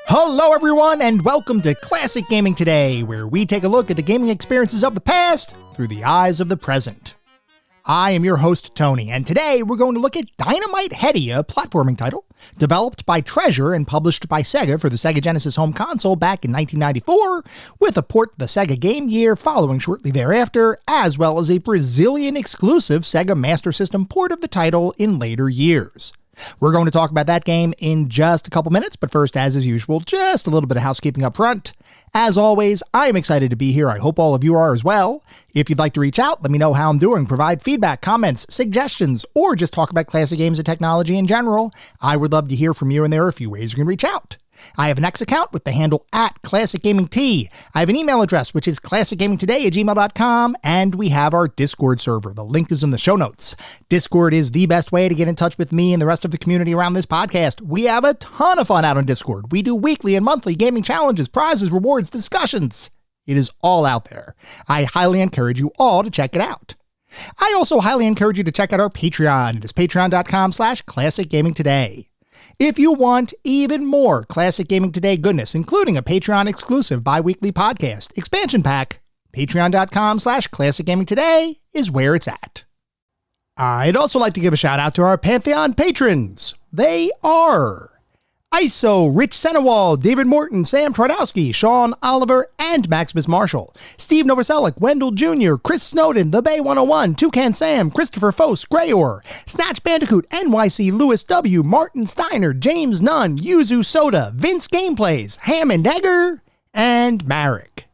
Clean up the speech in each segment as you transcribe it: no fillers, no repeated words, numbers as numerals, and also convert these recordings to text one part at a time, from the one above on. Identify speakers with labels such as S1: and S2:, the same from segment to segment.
S1: Hello everyone, and welcome to Classic Gaming Today, where we take a look at the gaming experiences of the past through the eyes of the present. I am your host, Tony, and today we're going to look at Dynamite Headdy, a platforming title, developed by Treasure and published by Sega for the Sega Genesis home console back in 1994, with a port to the Sega Game Gear following shortly thereafter, as well as a Brazilian-exclusive Sega Master System port of the title in later years. We're going to talk about that game in just a couple minutes, but first, as is usual, just a little bit of housekeeping up front. As always, I am excited to be here. I hope all of you are as well. If you'd like to reach out, let me know how I'm doing, provide feedback, comments, suggestions, or just talk about classic games and technology in general. I would love to hear from you, and there are a few ways you can reach out. I have an X account with the handle @ClassicGamingT. I have an email address, which is classicgamingtoday@gmail.com, and we have our Discord server. The link is in the show notes. Discord is the best way to get in touch with me and the rest of the community around this podcast. We have a ton of fun out on Discord. We do weekly and monthly gaming challenges, prizes, rewards, discussions. It is all out there. I highly encourage you all to check it out. I also highly encourage you to check out our Patreon. It is patreon.com/ClassicGamingToday. If you want even more Classic Gaming Today goodness, including a Patreon-exclusive bi-weekly podcast expansion pack, patreon.com/ClassicGamingToday is where it's at. I'd also like to give a shout out to our Pantheon patrons. They are ISO, Rich Senewald, David Morton, Sam Twardowski, Sean Oliver, and Maximus Marshall, Steve Novoselic, Wendell Jr., Chris Snowden, The Bay 101, Toucan Sam, Christopher Fose, Grayor, Snatch Bandicoot, NYC, Lewis W., Martin Steiner, James Nunn, Yuzu Soda, Vince Gameplays, Hammond Egger, and Marek.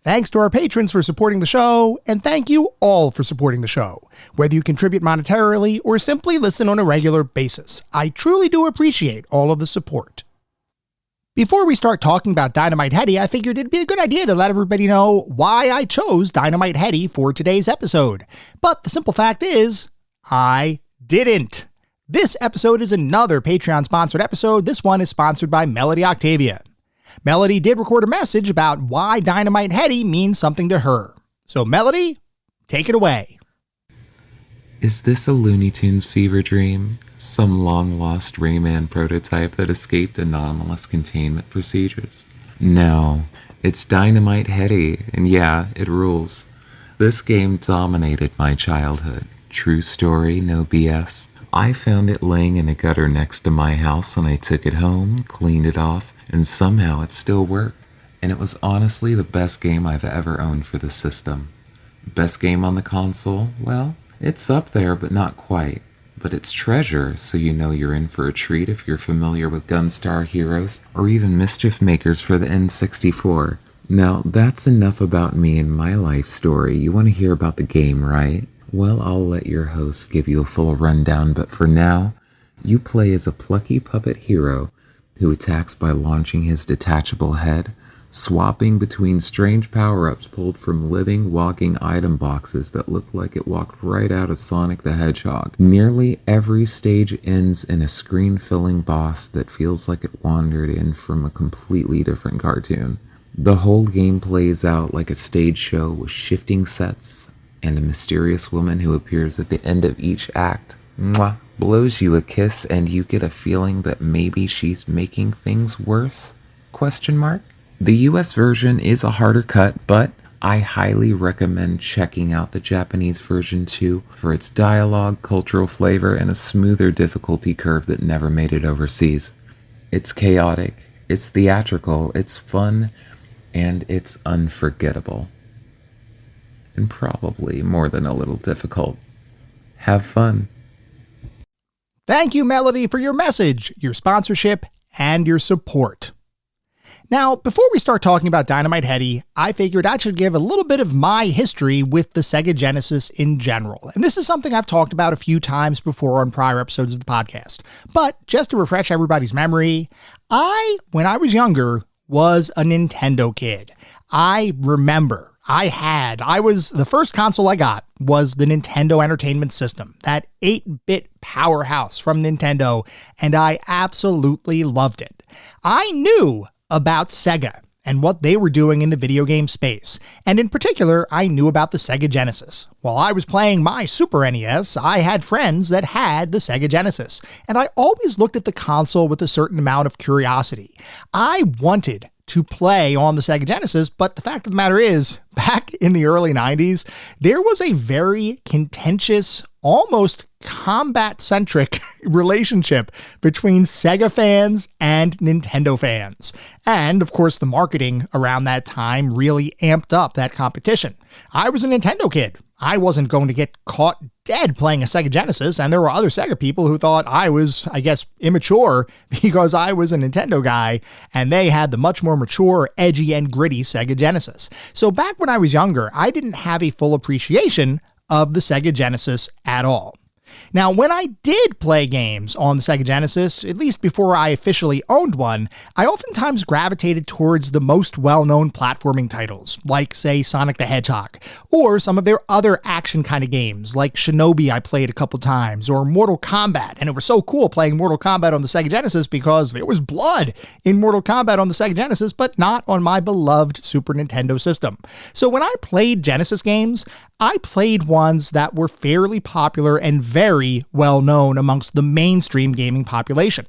S1: Thanks to our patrons for supporting the show, and thank you all for supporting the show, whether you contribute monetarily or simply listen on a regular basis. I truly do appreciate all of the support. Before we start talking about Dynamite Headdy, I figured it'd be a good idea to let everybody know why I chose Dynamite Headdy for today's episode. But the simple fact is, I didn't. This episode is another Patreon-sponsored episode. This one is sponsored by Melody Octavia. Melody did record a message about why Dynamite Headdy means something to her. So Melody, take it away.
S2: Is this a Looney Tunes fever dream? Some long-lost Rayman prototype that escaped anomalous containment procedures? No, it's Dynamite Headdy, and yeah, it rules. This game dominated my childhood. True story, no BS. I found it laying in a gutter next to my house and I took it home, cleaned it off, and somehow it still worked. And it was honestly the best game I've ever owned for the system. Best game on the console? Well, it's up there, but not quite. But it's Treasure, so you know you're in for a treat if you're familiar with Gunstar Heroes, or even Mischief Makers for the N64. Now, that's enough about me and my life story. You want to hear about the game, right? Well, I'll let your host give you a full rundown, but for now, you play as a plucky puppet hero who attacks by launching his detachable head, swapping between strange power-ups pulled from living, walking item boxes that look like it walked right out of Sonic the Hedgehog. Nearly every stage ends in a screen-filling boss that feels like it wandered in from a completely different cartoon. The whole game plays out like a stage show with shifting sets and a mysterious woman who appears at the end of each act. Mwah. Blows you a kiss and you get a feeling that maybe she's making things worse? ? The US version is a harder cut, but I highly recommend checking out the Japanese version too for its dialogue, cultural flavor, and a smoother difficulty curve that never made it overseas. It's chaotic, it's theatrical, it's fun, and it's unforgettable. And probably more than a little difficult. Have fun.
S1: Thank you, Melody, for your message, your sponsorship, and your support. Now, before we start talking about Dynamite Headdy, I figured I should give a little bit of my history with the Sega Genesis in general. And this is something I've talked about a few times before on prior episodes of the podcast. But just to refresh everybody's memory, when I was younger, was a Nintendo kid. I remember the first console I got was the Nintendo Entertainment System, that 8-bit powerhouse from Nintendo, and I absolutely loved it. I knew about Sega. and what they were doing in the video game space. And in particular, I knew about the Sega Genesis. While I was playing my Super NES, I had friends that had the Sega Genesis, and I always looked at the console with a certain amount of curiosity. I wanted to play on the Sega Genesis, but the fact of the matter is, back in the early 90s, there was a very contentious, almost combat-centric relationship between Sega fans and Nintendo fans. And, of course, the marketing around that time really amped up that competition. I was a Nintendo kid. I wasn't going to get caught dead playing a Sega Genesis, and there were other Sega people who thought I was, immature because I was a Nintendo guy, and they had the much more mature, edgy, and gritty Sega Genesis. So back when I was younger, I didn't have a full appreciation of the Sega Genesis at all. Now, when I did play games on the Sega Genesis, at least before I officially owned one, I oftentimes gravitated towards the most well-known platforming titles, like, say, Sonic the Hedgehog, or some of their other action kind of games, like Shinobi I played a couple times, or Mortal Kombat. And it was so cool playing Mortal Kombat on the Sega Genesis because there was blood in Mortal Kombat on the Sega Genesis, but not on my beloved Super Nintendo system. So when I played Genesis games, I played ones that were fairly popular and very well known amongst the mainstream gaming population.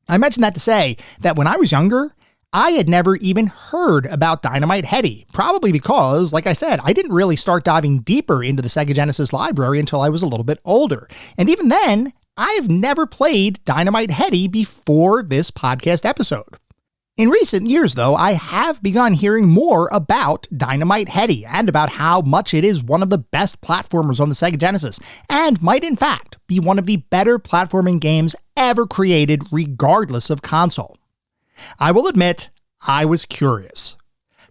S1: I mention that to say that when I was younger, I had never even heard about Dynamite Headdy, probably because, like I said, I didn't really start diving deeper into the Sega Genesis library until I was a little bit older. And even then, I've never played Dynamite Headdy before this podcast episode. In recent years, though, I have begun hearing more about Dynamite Headdy and about how much it is one of the best platformers on the Sega Genesis, and might in fact be one of the better platforming games ever created regardless of console. I will admit, I was curious.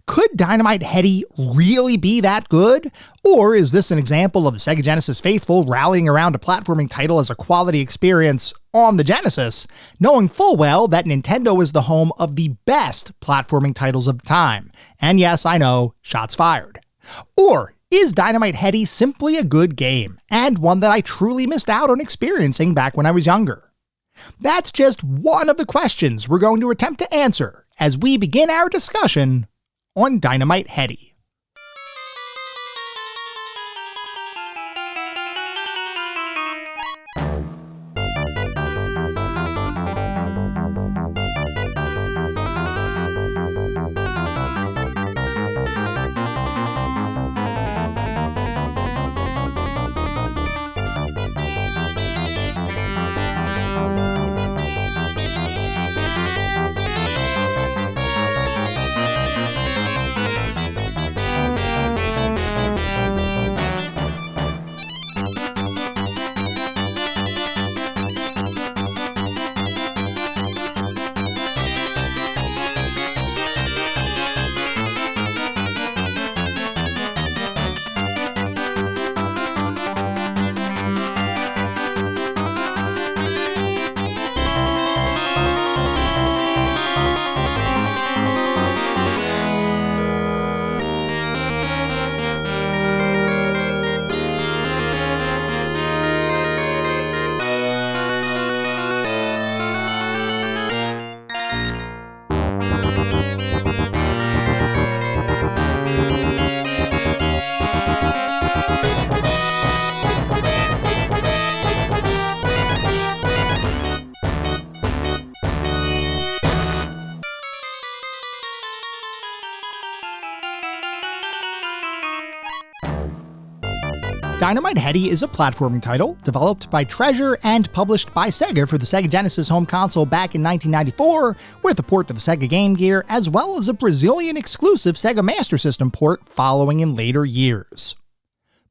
S1: Could Dynamite Headdy really be that good? Or is this an example of the Sega Genesis faithful rallying around a platforming title as a quality experience on the Genesis, knowing full well that Nintendo is the home of the best platforming titles of the time? And yes, I know, shots fired. Or is Dynamite Headdy simply a good game, and one that I truly missed out on experiencing back when I was younger? That's just one of the questions we're going to attempt to answer as we begin our discussion on Dynamite Headdy. Dynamite Headdy is a platforming title developed by Treasure and published by Sega for the Sega Genesis home console back in 1994, with a port to the Sega Game Gear, as well as a Brazilian-exclusive Sega Master System port following in later years.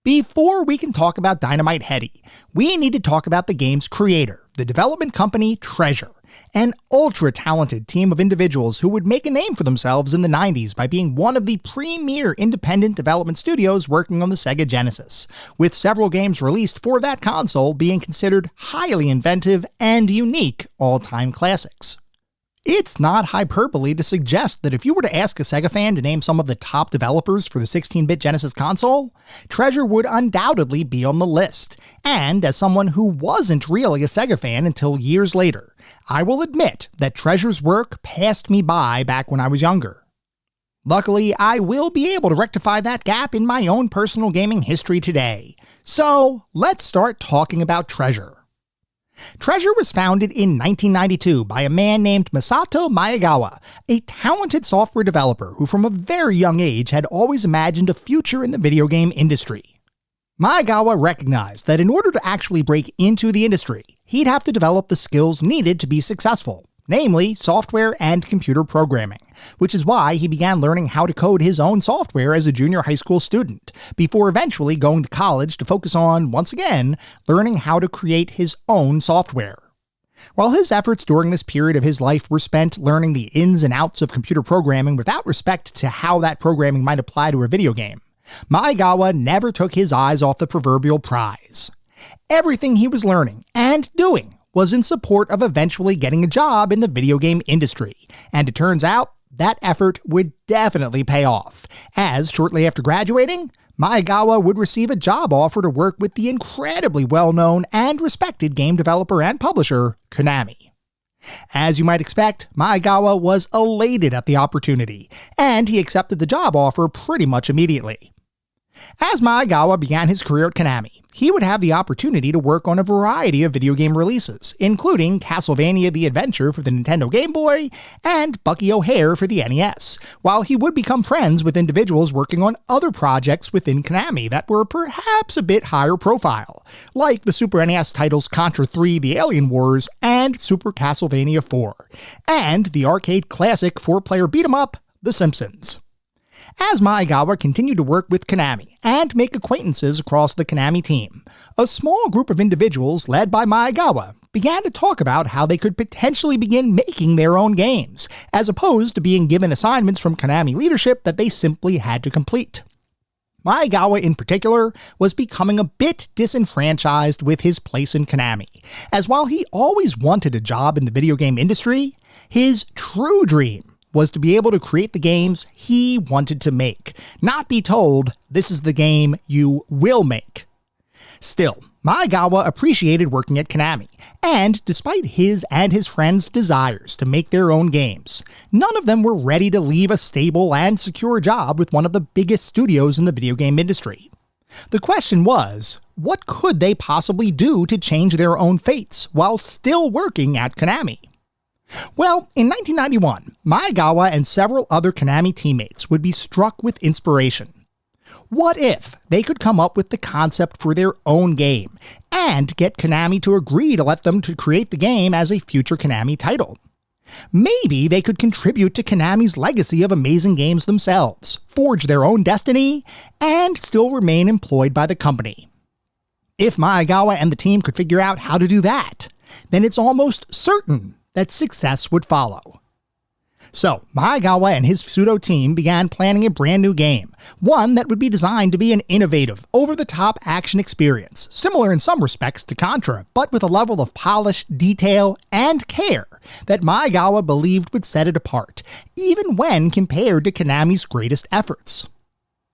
S1: Before we can talk about Dynamite Headdy, we need to talk about the game's creator, the development company Treasure, an ultra-talented team of individuals who would make a name for themselves in the 90s by being one of the premier independent development studios working on the Sega Genesis, with several games released for that console being considered highly inventive and unique all-time classics. It's not hyperbole to suggest that if you were to ask a Sega fan to name some of the top developers for the 16-bit Genesis console, Treasure would undoubtedly be on the list. And as someone who wasn't really a Sega fan until years later, I will admit that Treasure's work passed me by back when I was younger. Luckily, I will be able to rectify that gap in my own personal gaming history today. So, let's start talking about Treasure. Treasure was founded in 1992 by a man named Masato Maegawa, a talented software developer who from a very young age had always imagined a future in the video game industry. Maegawa recognized that in order to actually break into the industry, he'd have to develop the skills needed to be successful, namely software and computer programming, which is why he began learning how to code his own software as a junior high school student, before eventually going to college to focus on, once again, learning how to create his own software. While his efforts during this period of his life were spent learning the ins and outs of computer programming without respect to how that programming might apply to a video game, Maegawa never took his eyes off the proverbial prize. Everything he was learning and doing was in support of eventually getting a job in the video game industry, and it turns out that effort would definitely pay off, as shortly after graduating, Maegawa would receive a job offer to work with the incredibly well-known and respected game developer and publisher, Konami. As you might expect, Maegawa was elated at the opportunity, and he accepted the job offer pretty much immediately. As Maegawa began his career at Konami, he would have the opportunity to work on a variety of video game releases, including Castlevania The Adventure for the Nintendo Game Boy and Bucky O'Hare for the NES, while he would become friends with individuals working on other projects within Konami that were perhaps a bit higher profile, like the Super NES titles Contra 3 The Alien Wars and Super Castlevania 4, and the arcade classic 4-player beat-em-up The Simpsons. As Maegawa continued to work with Konami and make acquaintances across the Konami team, a small group of individuals led by Maegawa began to talk about how they could potentially begin making their own games, as opposed to being given assignments from Konami leadership that they simply had to complete. Maegawa in particular was becoming a bit disenfranchised with his place in Konami, as while he always wanted a job in the video game industry, his true dream was to be able to create the games he wanted to make, not be told, this is the game you will make. Still, Maegawa appreciated working at Konami, and despite his and his friends' desires to make their own games, none of them were ready to leave a stable and secure job with one of the biggest studios in the video game industry. The question was, what could they possibly do to change their own fates while still working at Konami? Well, in 1991, Maegawa and several other Konami teammates would be struck with inspiration. What if they could come up with the concept for their own game, and get Konami to agree to let them to create the game as a future Konami title? Maybe they could contribute to Konami's legacy of amazing games themselves, forge their own destiny, and still remain employed by the company. If Maegawa and the team could figure out how to do that, then it's almost certain that success would follow. So, Maegawa and his pseudo team began planning a brand new game, one that would be designed to be an innovative, over-the-top action experience, similar in some respects to Contra, but with a level of polish, detail, and care that Maegawa believed would set it apart, even when compared to Konami's greatest efforts.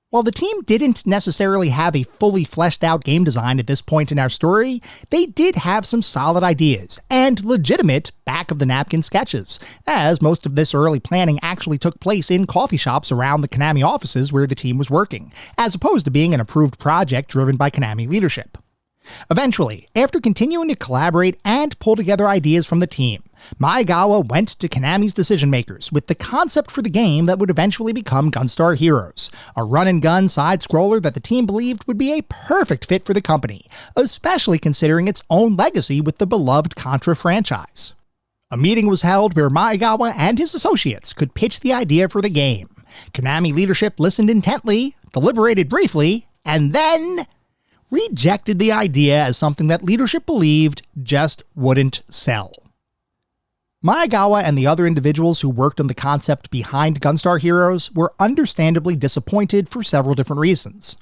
S1: While the team didn't necessarily have a fully fleshed out game design at this point in our story, they did have some solid ideas and legitimate back-of-the-napkin sketches, as most of this early planning actually took place in coffee shops around the Konami offices where the team was working, as opposed to being an approved project driven by Konami leadership. Eventually, after continuing to collaborate and pull together ideas from the team, Maegawa went to Konami's decision-makers with the concept for the game that would eventually become Gunstar Heroes, a run-and-gun side-scroller that the team believed would be a perfect fit for the company, especially considering its own legacy with the beloved Contra franchise. A meeting was held where Maegawa and his associates could pitch the idea for the game. Konami leadership listened intently, deliberated briefly, and then rejected the idea as something that leadership believed just wouldn't sell. Maegawa and the other individuals who worked on the concept behind Gunstar Heroes were understandably disappointed for several different reasons.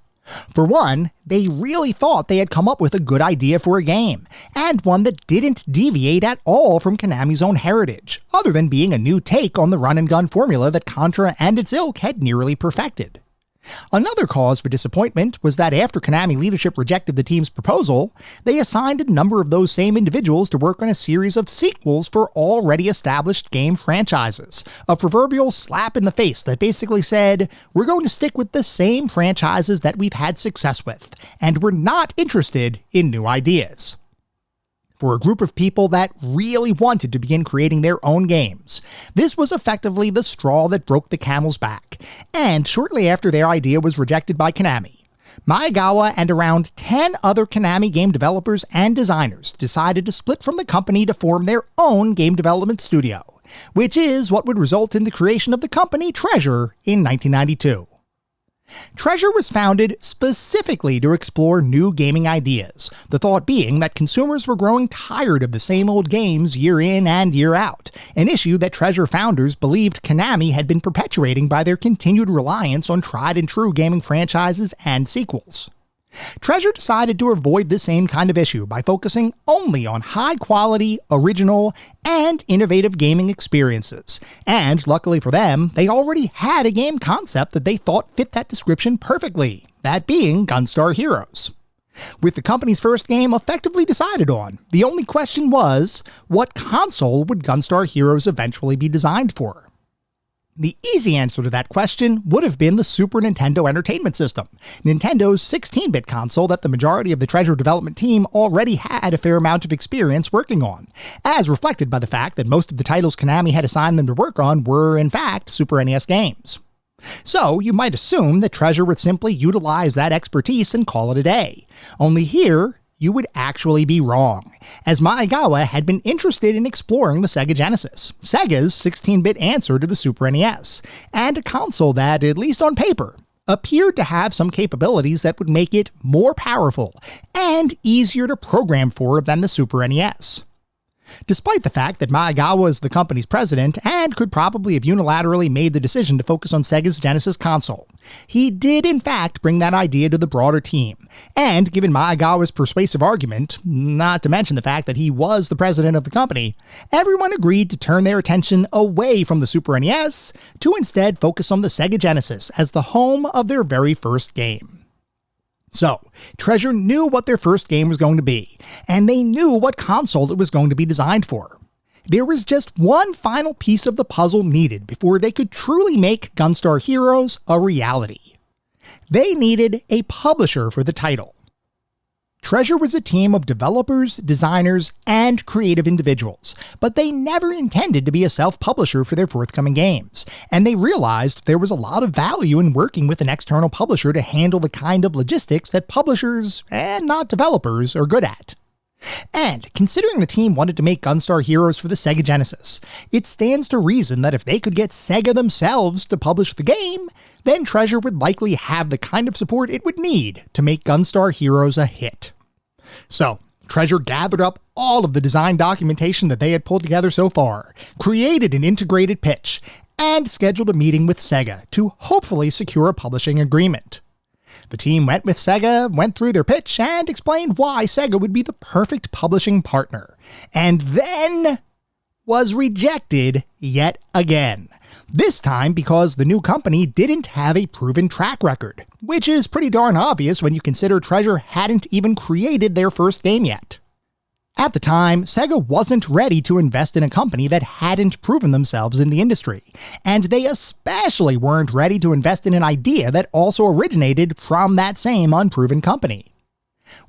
S1: For one, they really thought they had come up with a good idea for a game, and one that didn't deviate at all from Konami's own heritage, other than being a new take on the run-and-gun formula that Contra and its ilk had nearly perfected. Another cause for disappointment was that after Konami leadership rejected the team's proposal, they assigned a number of those same individuals to work on a series of sequels for already established game franchises. A proverbial slap in the face that basically said, we're going to stick with the same franchises that we've had success with, and we're not interested in new ideas. For a group of people that really wanted to begin creating their own games, this was effectively the straw that broke the camel's back, and shortly after their idea was rejected by Konami, Maegawa and around 10 other Konami game developers and designers decided to split from the company to form their own game development studio, which is what would result in the creation of the company Treasure in 1992. Treasure was founded specifically to explore new gaming ideas, the thought being that consumers were growing tired of the same old games year in and year out, an issue that Treasure founders believed Konami had been perpetuating by their continued reliance on tried-and-true gaming franchises and sequels. Treasure decided to avoid the same kind of issue by focusing only on high-quality, original, and innovative gaming experiences. And luckily for them, they already had a game concept that they thought fit that description perfectly, that being Gunstar Heroes. With the company's first game effectively decided on, the only question was, what console would Gunstar Heroes eventually be designed for? The easy answer to that question would have been the Super Nintendo Entertainment System, Nintendo's 16-bit console that the majority of the Treasure development team already had a fair amount of experience working on, as reflected by the fact that most of the titles Konami had assigned them to work on were, in fact, Super NES games. So you might assume that Treasure would simply utilize that expertise and call it a day. Only here, you would actually be wrong, as Maegawa had been interested in exploring the Sega Genesis, Sega's 16-bit answer to the Super NES, and a console that, at least on paper, appeared to have some capabilities that would make it more powerful and easier to program for than the Super NES. Despite the fact that Maegawa was the company's president and could probably have unilaterally made the decision to focus on Sega's Genesis console, he did in fact bring that idea to the broader team, and given Maegawa's persuasive argument, not to mention the fact that he was the president of the company, everyone agreed to turn their attention away from the Super NES to instead focus on the Sega Genesis as the home of their very first game. So, Treasure knew what their first game was going to be, and they knew what console it was going to be designed for. There was just one final piece of the puzzle needed before they could truly make Gunstar Heroes a reality. They needed a publisher for the title. Treasure was a team of developers, designers, and creative individuals, but they never intended to be a self-publisher for their forthcoming games, and they realized there was a lot of value in working with an external publisher to handle the kind of logistics that publishers, and not developers, are good at. And considering the team wanted to make Gunstar Heroes for the Sega Genesis, it stands to reason that if they could get Sega themselves to publish the game, then Treasure would likely have the kind of support it would need to make Gunstar Heroes a hit. So, Treasure gathered up all of the design documentation that they had pulled together so far, created an integrated pitch, and scheduled a meeting with Sega to hopefully secure a publishing agreement. The team went with Sega, went through their pitch, and explained why Sega would be the perfect publishing partner, and then was rejected yet again. This time because the new company didn't have a proven track record, which is pretty darn obvious when you consider Treasure hadn't even created their first game yet. At the time, Sega wasn't ready to invest in a company that hadn't proven themselves in the industry, and they especially weren't ready to invest in an idea that also originated from that same unproven company.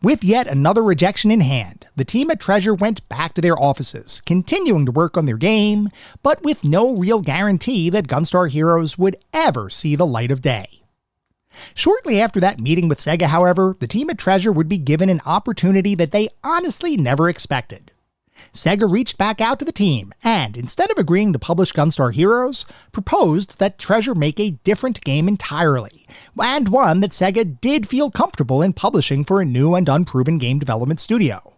S1: With yet another rejection in hand, the team at Treasure went back to their offices, continuing to work on their game, but with no real guarantee that Gunstar Heroes would ever see the light of day. Shortly after that meeting with Sega, however, the team at Treasure would be given an opportunity that they honestly never expected. Sega reached back out to the team and, instead of agreeing to publish Gunstar Heroes, proposed that Treasure make a different game entirely, and one that Sega did feel comfortable in publishing for a new and unproven game development studio.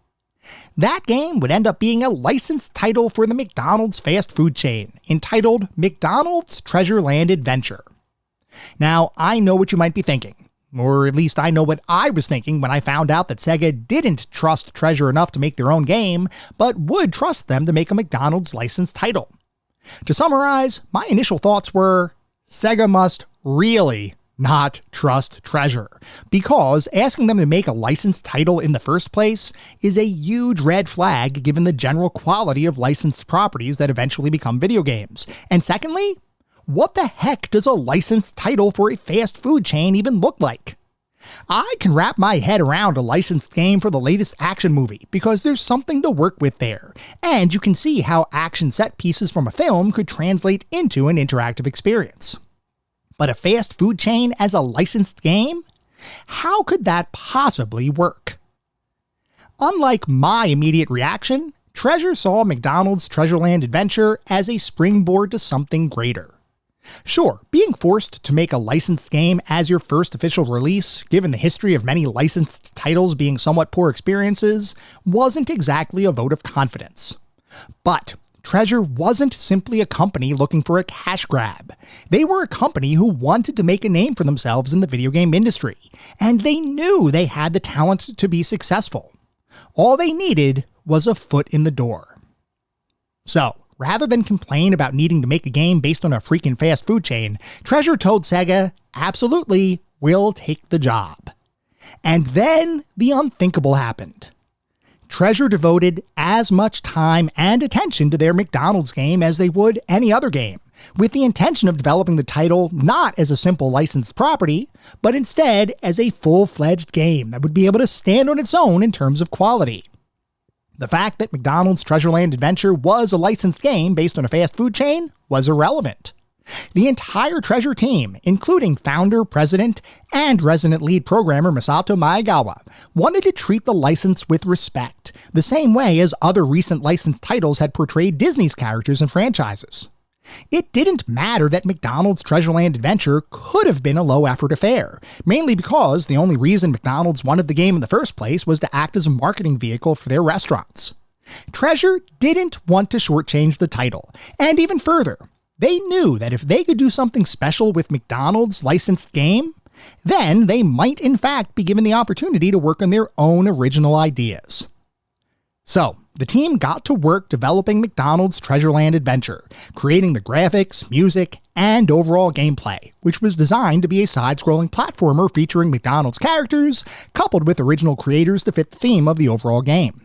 S1: That game would end up being a licensed title for the McDonald's fast food chain, entitled McDonald's Treasure Land Adventure. Now, I know what you might be thinking. Or at least I know what I was thinking when I found out that Sega didn't trust Treasure enough to make their own game, but would trust them to make a McDonald's licensed title. To summarize, my initial thoughts were, Sega must really not trust Treasure, because asking them to make a licensed title in the first place is a huge red flag given the general quality of licensed properties that eventually become video games. And secondly, what the heck does a licensed title for a fast food chain even look like? I can wrap my head around a licensed game for the latest action movie because there's something to work with there, and you can see how action set pieces from a film could translate into an interactive experience. But a fast food chain as a licensed game? How could that possibly work? Unlike my immediate reaction, Treasure saw McDonald's Treasureland Adventure as a springboard to something greater. Sure, being forced to make a licensed game as your first official release, given the history of many licensed titles being somewhat poor experiences, wasn't exactly a vote of confidence. But Treasure wasn't simply a company looking for a cash grab. They were a company who wanted to make a name for themselves in the video game industry, and they knew they had the talent to be successful. All they needed was a foot in the door. So, rather than complain about needing to make a game based on a freaking fast food chain, Treasure told Sega, absolutely, we'll take the job. And then the unthinkable happened. Treasure devoted as much time and attention to their McDonald's game as they would any other game, with the intention of developing the title not as a simple licensed property, but instead as a full-fledged game that would be able to stand on its own in terms of quality. The fact that McDonald's Treasureland Adventure was a licensed game based on a fast food chain was irrelevant. The entire Treasure team, including founder, president, and resident lead programmer Masato Maegawa, wanted to treat the license with respect, the same way as other recent licensed titles had portrayed Disney's characters and franchises. It didn't matter that McDonald's Treasureland Adventure could have been a low-effort affair, mainly because the only reason McDonald's wanted the game in the first place was to act as a marketing vehicle for their restaurants. Treasure didn't want to shortchange the title, and even further, they knew that if they could do something special with McDonald's licensed game, then they might in fact be given the opportunity to work on their own original ideas. So, the team got to work developing McDonald's Treasureland Adventure, creating the graphics, music, and overall gameplay, which was designed to be a side-scrolling platformer featuring McDonald's characters, coupled with original creators to fit the theme of the overall game.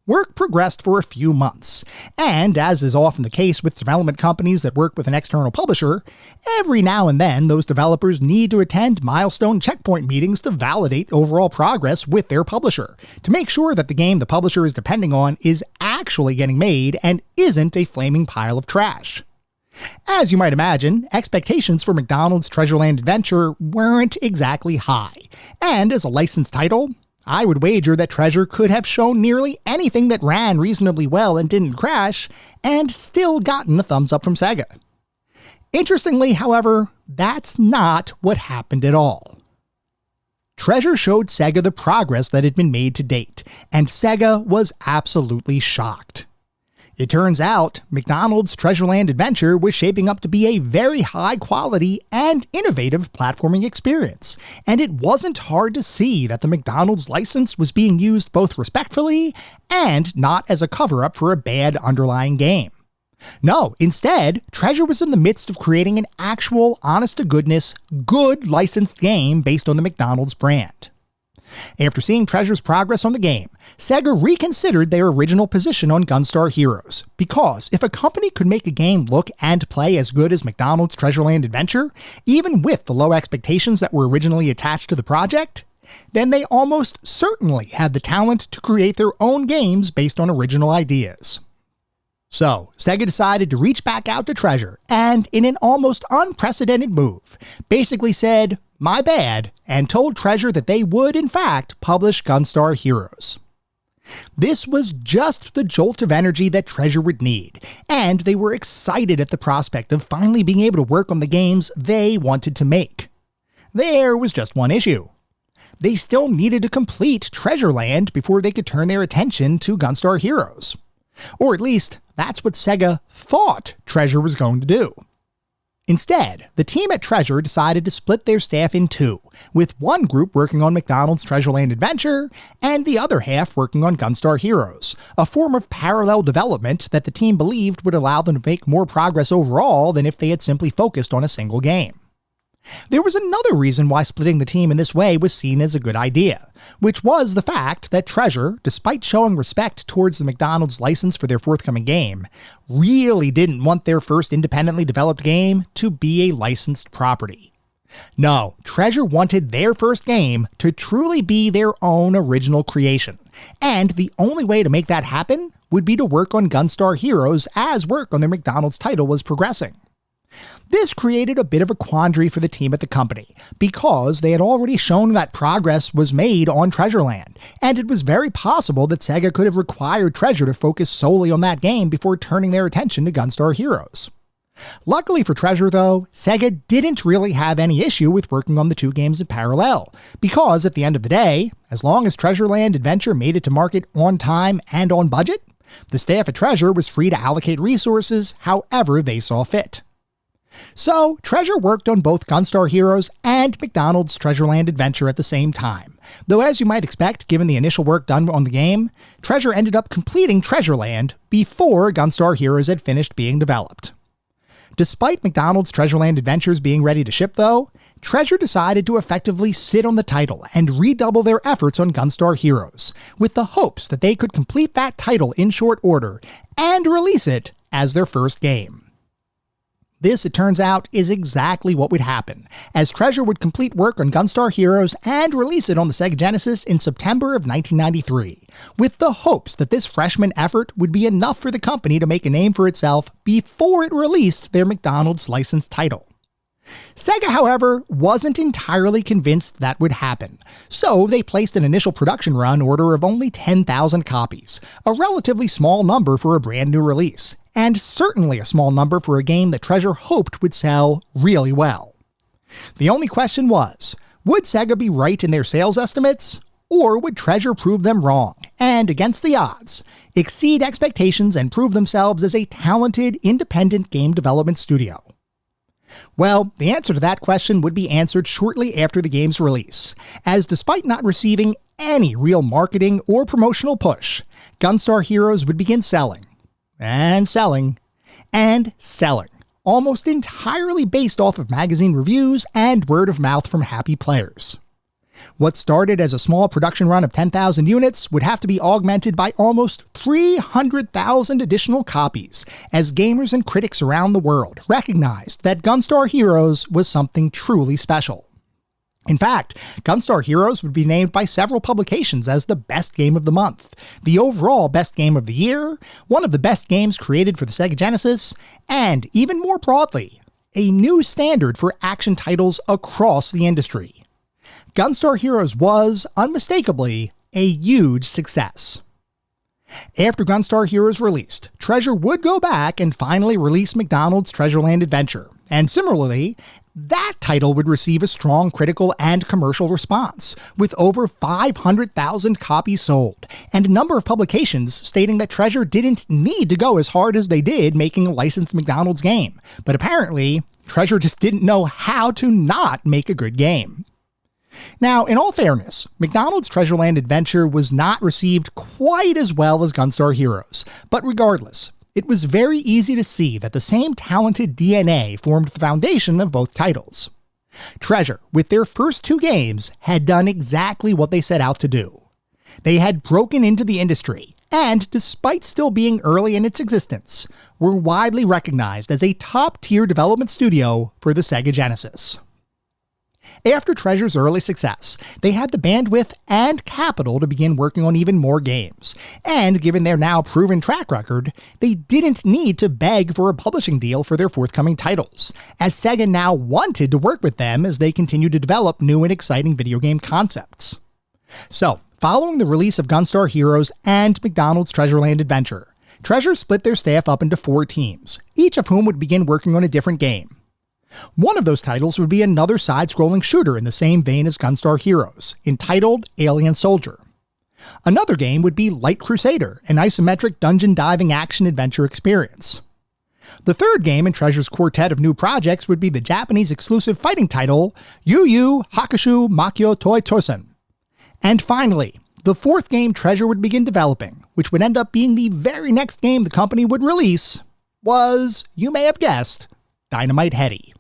S1: Work progressed for a few months, and as is often the case with development companies that work with an external publisher, every now and then those developers need to attend milestone checkpoint meetings to validate overall progress with their publisher, to make sure that the game the publisher is depending on is actually getting made and isn't a flaming pile of trash. As you might imagine, expectations for McDonald's Treasureland Adventure weren't exactly high, and as a licensed title, I would wager that Treasure could have shown nearly anything that ran reasonably well and didn't crash, and still gotten a thumbs up from Sega. Interestingly, however, that's not what happened at all. Treasure showed Sega the progress that had been made to date, and Sega was absolutely shocked. It turns out, McDonald's Treasureland Adventure was shaping up to be a very high-quality and innovative platforming experience, and it wasn't hard to see that the McDonald's license was being used both respectfully and not as a cover-up for a bad underlying game. No, instead, Treasure was in the midst of creating an actual, honest-to-goodness, good licensed game based on the McDonald's brand. After seeing Treasure's progress on the game, Sega reconsidered their original position on Gunstar Heroes, because if a company could make a game look and play as good as McDonald's Treasureland Adventure, even with the low expectations that were originally attached to the project, then they almost certainly had the talent to create their own games based on original ideas. So, Sega decided to reach back out to Treasure, and in an almost unprecedented move, basically said, "My bad," and told Treasure that they would, in fact, publish Gunstar Heroes. This was just the jolt of energy that Treasure would need, and they were excited at the prospect of finally being able to work on the games they wanted to make. There was just one issue. They still needed to complete Treasureland before they could turn their attention to Gunstar Heroes. Or at least, that's what Sega thought Treasure was going to do. Instead, the team at Treasure decided to split their staff in two, with one group working on McDonald's Treasureland Adventure, and the other half working on Gunstar Heroes, a form of parallel development that the team believed would allow them to make more progress overall than if they had simply focused on a single game. There was another reason why splitting the team in this way was seen as a good idea, which was the fact that Treasure, despite showing respect towards the McDonald's license for their forthcoming game, really didn't want their first independently developed game to be a licensed property. No, Treasure wanted their first game to truly be their own original creation, and the only way to make that happen would be to work on Gunstar Heroes as work on their McDonald's title was progressing. This created a bit of a quandary for the team at the company, because they had already shown that progress was made on Treasureland, and it was very possible that Sega could have required Treasure to focus solely on that game before turning their attention to Gunstar Heroes. Luckily for Treasure, though, Sega didn't really have any issue with working on the two games in parallel, because at the end of the day, as long as Treasureland Adventure made it to market on time and on budget, the staff at Treasure was free to allocate resources however they saw fit. So, Treasure worked on both Gunstar Heroes and McDonald's Treasureland Adventure at the same time, though as you might expect given the initial work done on the game, Treasure ended up completing Treasureland before Gunstar Heroes had finished being developed. Despite McDonald's Treasureland Adventures being ready to ship though, Treasure decided to effectively sit on the title and redouble their efforts on Gunstar Heroes, with the hopes that they could complete that title in short order and release it as their first game. This, it turns out, is exactly what would happen, as Treasure would complete work on Gunstar Heroes and release it on the Sega Genesis in September of 1993, with the hopes that this freshman effort would be enough for the company to make a name for itself before it released their McDonald's licensed title. Sega, however, wasn't entirely convinced that would happen, so they placed an initial production run order of only 10,000 copies, a relatively small number for a brand new release, and certainly a small number for a game that Treasure hoped would sell really well. The only question was, would Sega be right in their sales estimates, or would Treasure prove them wrong, and against the odds, exceed expectations and prove themselves as a talented, independent game development studio? Well, the answer to that question would be answered shortly after the game's release, as despite not receiving any real marketing or promotional push, Gunstar Heroes would begin selling, and selling, and selling, almost entirely based off of magazine reviews and word of mouth from happy players. What started as a small production run of 10,000 units would have to be augmented by almost 300,000 additional copies, as gamers and critics around the world recognized that Gunstar Heroes was something truly special. In fact, Gunstar Heroes would be named by several publications as the best game of the month, the overall best game of the year, one of the best games created for the Sega Genesis, and, even more broadly, a new standard for action titles across the industry. Gunstar Heroes was, unmistakably, a huge success. After Gunstar Heroes released, Treasure would go back and finally release McDonald's Treasureland Adventure, and similarly, that title would receive a strong critical and commercial response, with over 500,000 copies sold, and a number of publications stating that Treasure didn't need to go as hard as they did making a licensed McDonald's game, but apparently, Treasure just didn't know how to not make a good game. Now, in all fairness, McDonald's Treasureland Adventure was not received quite as well as Gunstar Heroes, but regardless, it was very easy to see that the same talented DNA formed the foundation of both titles. Treasure, with their first two games, had done exactly what they set out to do. They had broken into the industry, and despite still being early in its existence, were widely recognized as a top-tier development studio for the Sega Genesis. After Treasure's early success, they had the bandwidth and capital to begin working on even more games, and given their now proven track record, they didn't need to beg for a publishing deal for their forthcoming titles, as Sega now wanted to work with them as they continued to develop new and exciting video game concepts. So, following the release of Gunstar Heroes and McDonald's Treasureland Adventure, Treasure split their staff up into 4 teams, each of whom would begin working on a different game. One of those titles would be another side-scrolling shooter in the same vein as Gunstar Heroes, entitled Alien Soldier. Another game would be Light Crusader, an isometric dungeon-diving action-adventure experience. The third game in Treasure's quartet of new projects would be the Japanese-exclusive fighting title Yu Yu Hakusho Makyo Toi Tosen. And finally, the fourth game Treasure would begin developing, which would end up being the very next game the company would release, was, you may have guessed, Dynamite Headdy.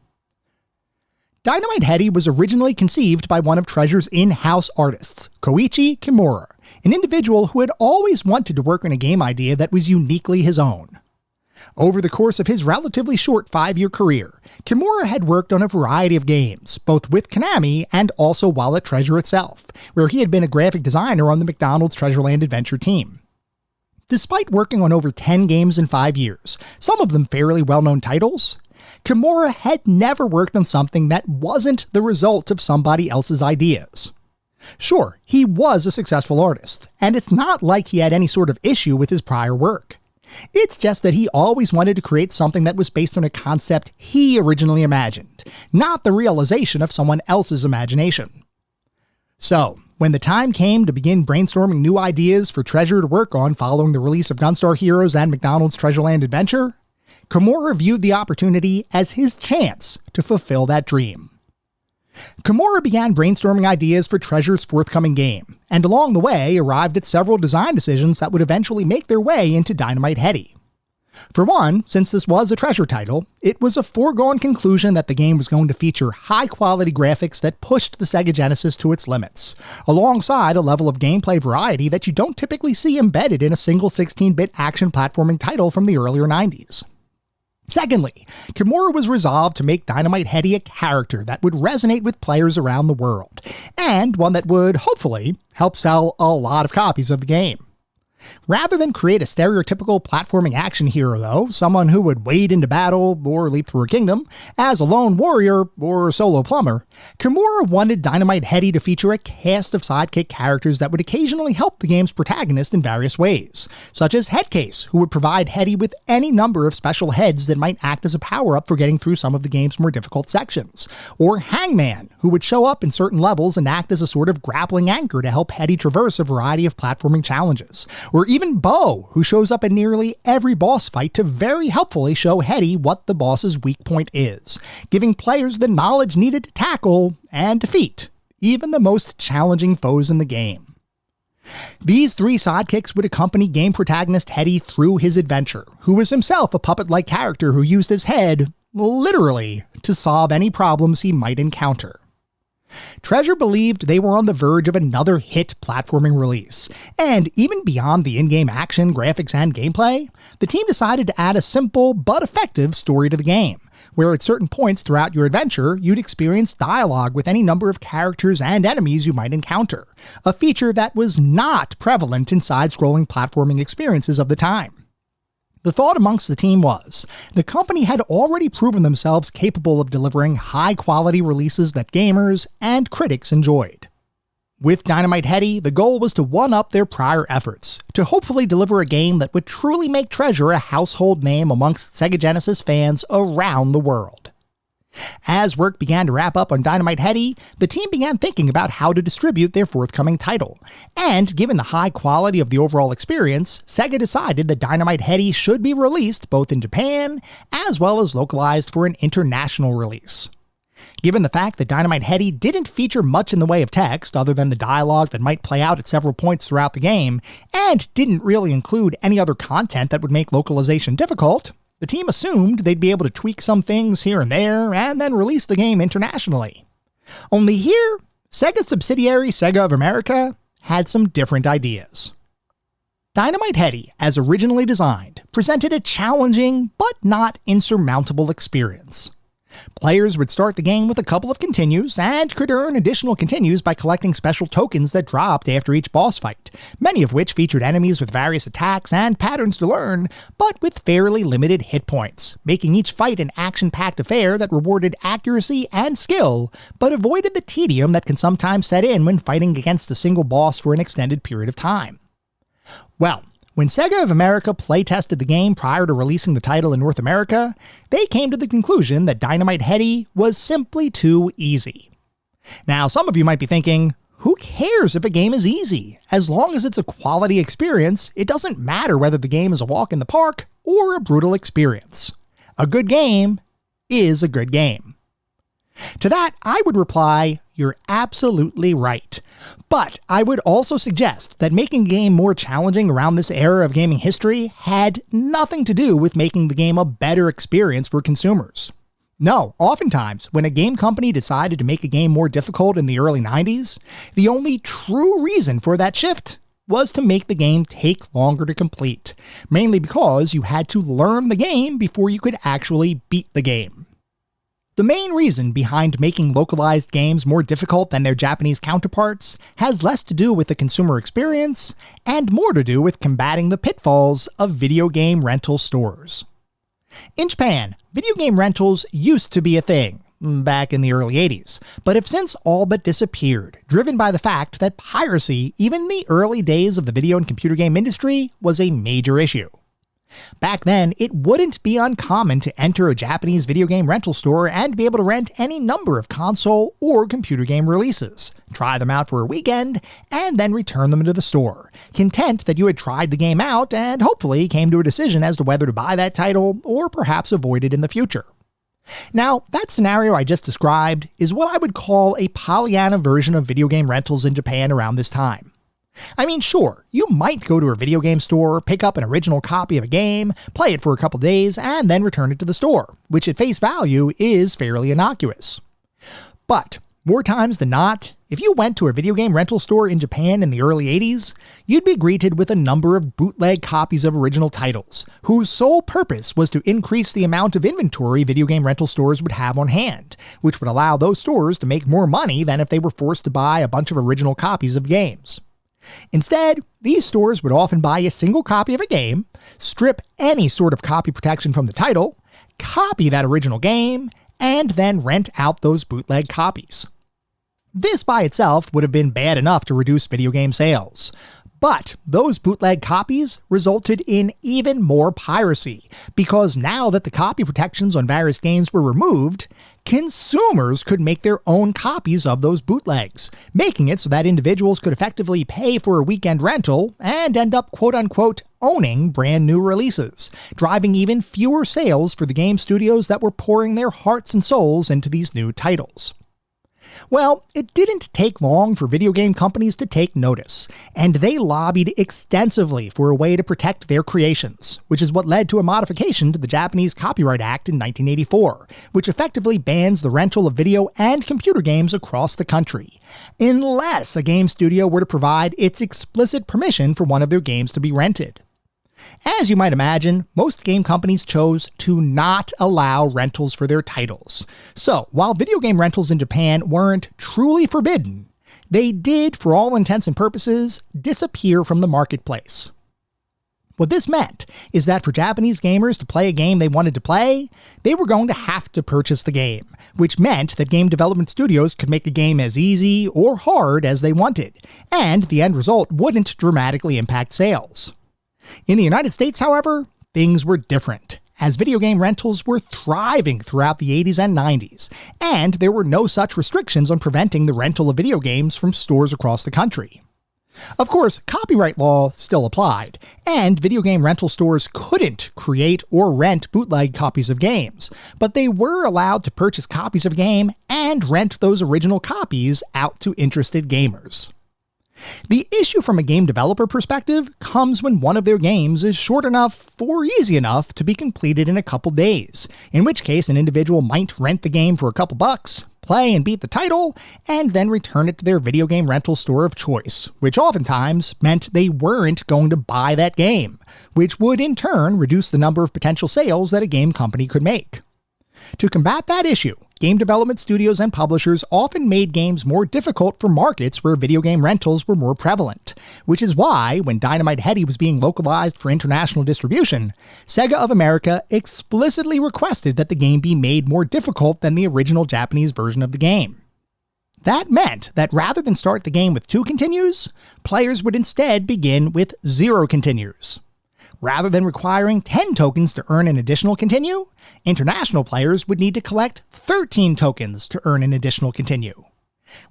S1: Dynamite Headdy was originally conceived by one of Treasure's in-house artists, Koichi Kimura, an individual who had always wanted to work on a game idea that was uniquely his own. Over the course of his relatively short 5-year career, Kimura had worked on a variety of games, both with Konami and also while at Treasure itself, where he had been a graphic designer on the McDonald's Treasureland Adventure team. Despite working on over 10 games in 5 years, some of them fairly well-known titles, Kimura had never worked on something that wasn't the result of somebody else's ideas. Sure, he was a successful artist, and it's not like he had any sort of issue with his prior work. It's just that he always wanted to create something that was based on a concept he originally imagined, not the realization of someone else's imagination. So, when the time came to begin brainstorming new ideas for Treasure to work on following the release of Gunstar Heroes and McDonald's Treasureland Adventure, Kimura viewed the opportunity as his chance to fulfill that dream. Kimura began brainstorming ideas for Treasure's forthcoming game, and along the way arrived at several design decisions that would eventually make their way into Dynamite Headdy. For one, since this was a Treasure title, it was a foregone conclusion that the game was going to feature high-quality graphics that pushed the Sega Genesis to its limits, alongside a level of gameplay variety that you don't typically see embedded in a single 16-bit action platforming title from the earlier 90s. Secondly, Kimura was resolved to make Dynamite Headdy a character that would resonate with players around the world, and one that would, hopefully, help sell a lot of copies of the game. Rather than create a stereotypical platforming action hero, though, someone who would wade into battle or leap through a kingdom as a lone warrior or solo plumber, Kimura wanted Dynamite Headdy to feature a cast of sidekick characters that would occasionally help the game's protagonist in various ways, such as Headcase, who would provide Headdy with any number of special heads that might act as a power-up for getting through some of the game's more difficult sections, or Hangman, who would show up in certain levels and act as a sort of grappling anchor to help Headdy traverse a variety of platforming challenges, or even Bo, who shows up in nearly every boss fight to very helpfully show Headdy what the boss's weak point is, giving players the knowledge needed to tackle and defeat even the most challenging foes in the game. These three sidekicks would accompany game protagonist Headdy through his adventure, who was himself a puppet-like character who used his head, literally, to solve any problems he might encounter. Treasure believed they were on the verge of another hit platforming release, and even beyond the in-game action, graphics, and gameplay, the team decided to add a simple but effective story to the game, where at certain points throughout your adventure, you'd experience dialogue with any number of characters and enemies you might encounter, a feature that was not prevalent in side-scrolling platforming experiences of the time. The thought amongst the team was, the company had already proven themselves capable of delivering high-quality releases that gamers and critics enjoyed. With Dynamite Headdy, the goal was to one-up their prior efforts, to hopefully deliver a game that would truly make Treasure a household name amongst Sega Genesis fans around the world. As work began to wrap up on Dynamite Headdy, the team began thinking about how to distribute their forthcoming title, and given the high quality of the overall experience, Sega decided that Dynamite Headdy should be released both in Japan, as well as localized for an international release. Given the fact that Dynamite Headdy didn't feature much in the way of text other than the dialogue that might play out at several points throughout the game, and didn't really include any other content that would make localization difficult, the team assumed they'd be able to tweak some things here and there, and then release the game internationally. Only here, Sega's subsidiary Sega of America had some different ideas. Dynamite Headdy, as originally designed, presented a challenging but not insurmountable experience. Players would start the game with a couple of continues, and could earn additional continues by collecting special tokens that dropped after each boss fight, many of which featured enemies with various attacks and patterns to learn, but with fairly limited hit points, making each fight an action-packed affair that rewarded accuracy and skill, but avoided the tedium that can sometimes set in when fighting against a single boss for an extended period of time. Well, when Sega of America playtested the game prior to releasing the title in North America, they came to the conclusion that Dynamite Headdy was simply too easy. Now, some of you might be thinking, who cares if a game is easy? As long as it's a quality experience, it doesn't matter whether the game is a walk in the park or a brutal experience. A good game is a good game. To that, I would reply, you're absolutely right. But I would also suggest that making a game more challenging around this era of gaming history had nothing to do with making the game a better experience for consumers. No, oftentimes, when a game company decided to make a game more difficult in the early 90s, the only true reason for that shift was to make the game take longer to complete, mainly because you had to learn the game before you could actually beat the game. The main reason behind making localized games more difficult than their Japanese counterparts has less to do with the consumer experience and more to do with combating the pitfalls of video game rental stores. In Japan, video game rentals used to be a thing back in the early 80s, but have since all but disappeared, driven by the fact that piracy, even in the early days of the video and computer game industry, was a major issue. Back then, it wouldn't be uncommon to enter a Japanese video game rental store and be able to rent any number of console or computer game releases, try them out for a weekend, and then return them to the store, content that you had tried the game out and hopefully came to a decision as to whether to buy that title or perhaps avoid it in the future. Now, that scenario I just described is what I would call a Pollyanna version of video game rentals in Japan around this time. I mean, sure, you might go to a video game store, pick up an original copy of a game, play it for a couple days, and then return it to the store, which at face value is fairly innocuous. But, more times than not, if you went to a video game rental store in Japan in the early 80s, you'd be greeted with a number of bootleg copies of original titles, whose sole purpose was to increase the amount of inventory video game rental stores would have on hand, which would allow those stores to make more money than if they were forced to buy a bunch of original copies of games. Instead, these stores would often buy a single copy of a game, strip any sort of copy protection from the title, copy that original game, and then rent out those bootleg copies. This by itself would have been bad enough to reduce video game sales. But those bootleg copies resulted in even more piracy, because now that the copy protections on various games were removed, consumers could make their own copies of those bootlegs, making it so that individuals could effectively pay for a weekend rental and end up quote-unquote owning brand new releases, driving even fewer sales for the game studios that were pouring their hearts and souls into these new titles. Well, it didn't take long for video game companies to take notice, and they lobbied extensively for a way to protect their creations, which is what led to a modification to the Japanese Copyright Act in 1984, which effectively bans the rental of video and computer games across the country, unless a game studio were to provide its explicit permission for one of their games to be rented. As you might imagine, most game companies chose to not allow rentals for their titles. So, while video game rentals in Japan weren't truly forbidden, they did, for all intents and purposes, disappear from the marketplace. What this meant is that for Japanese gamers to play a game they wanted to play, they were going to have to purchase the game, which meant that game development studios could make the game as easy or hard as they wanted, and the end result wouldn't dramatically impact sales. In the United States, however, things were different, as video game rentals were thriving throughout the 80s and 90s, and there were no such restrictions on preventing the rental of video games from stores across the country. Of course, copyright law still applied, and video game rental stores couldn't create or rent bootleg copies of games, but they were allowed to purchase copies of a game and rent those original copies out to interested gamers. The issue from a game developer perspective comes when one of their games is short enough or easy enough to be completed in a couple days, in which case an individual might rent the game for a couple bucks, play and beat the title, and then return it to their video game rental store of choice, which oftentimes meant they weren't going to buy that game, which would in turn reduce the number of potential sales that a game company could make. To combat that issue, game development studios and publishers often made games more difficult for markets where video game rentals were more prevalent, which is why, when Dynamite Headdy was being localized for international distribution, Sega of America explicitly requested that the game be made more difficult than the original Japanese version of the game. That meant that rather than start the game with 2 continues, players would instead begin with 0 continues. Rather than requiring 10 tokens to earn an additional continue, international players would need to collect 13 tokens to earn an additional continue.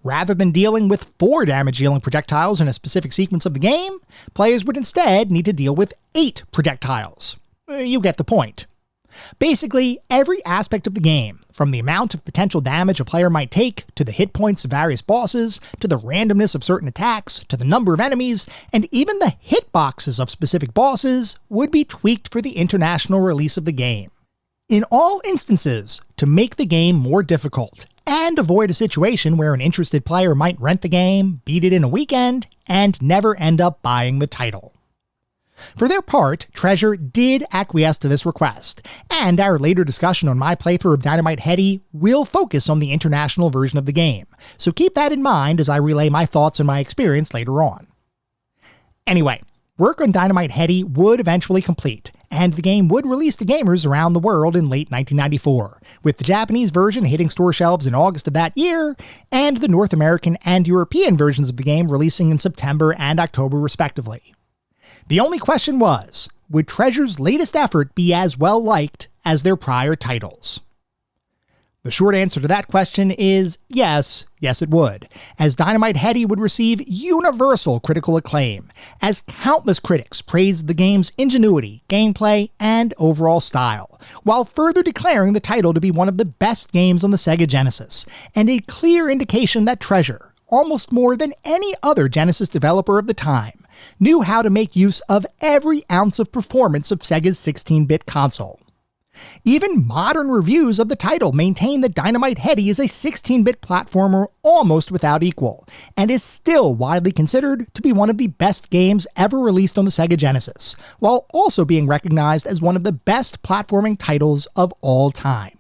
S1: Rather than dealing with 4 damage-dealing projectiles in a specific sequence of the game, players would instead need to deal with 8 projectiles. You get the point. Basically, every aspect of the game, from the amount of potential damage a player might take, to the hit points of various bosses, to the randomness of certain attacks, to the number of enemies, and even the hitboxes of specific bosses, would be tweaked for the international release of the game. In all instances, to make the game more difficult and avoid a situation where an interested player might rent the game, beat it in a weekend, and never end up buying the title. For their part, Treasure did acquiesce to this request, and our later discussion on my playthrough of Dynamite Headdy will focus on the international version of the game, so keep that in mind as I relay my thoughts on my experience later on. Anyway, work on Dynamite Headdy would eventually complete, and the game would release to gamers around the world in late 1994, with the Japanese version hitting store shelves in August of that year, and the North American and European versions of the game releasing in September and October respectively. The only question was, would Treasure's latest effort be as well liked as their prior titles? The short answer to that question is yes it would, as Dynamite Headdy would receive universal critical acclaim, as countless critics praised the game's ingenuity, gameplay, and overall style, while further declaring the title to be one of the best games on the Sega Genesis, and a clear indication that Treasure, almost more than any other Genesis developer of the time, knew how to make use of every ounce of performance of Sega's 16-bit console. Even modern reviews of the title maintain that Dynamite Headdy is a 16-bit platformer almost without equal, and is still widely considered to be one of the best games ever released on the Sega Genesis, while also being recognized as one of the best platforming titles of all time.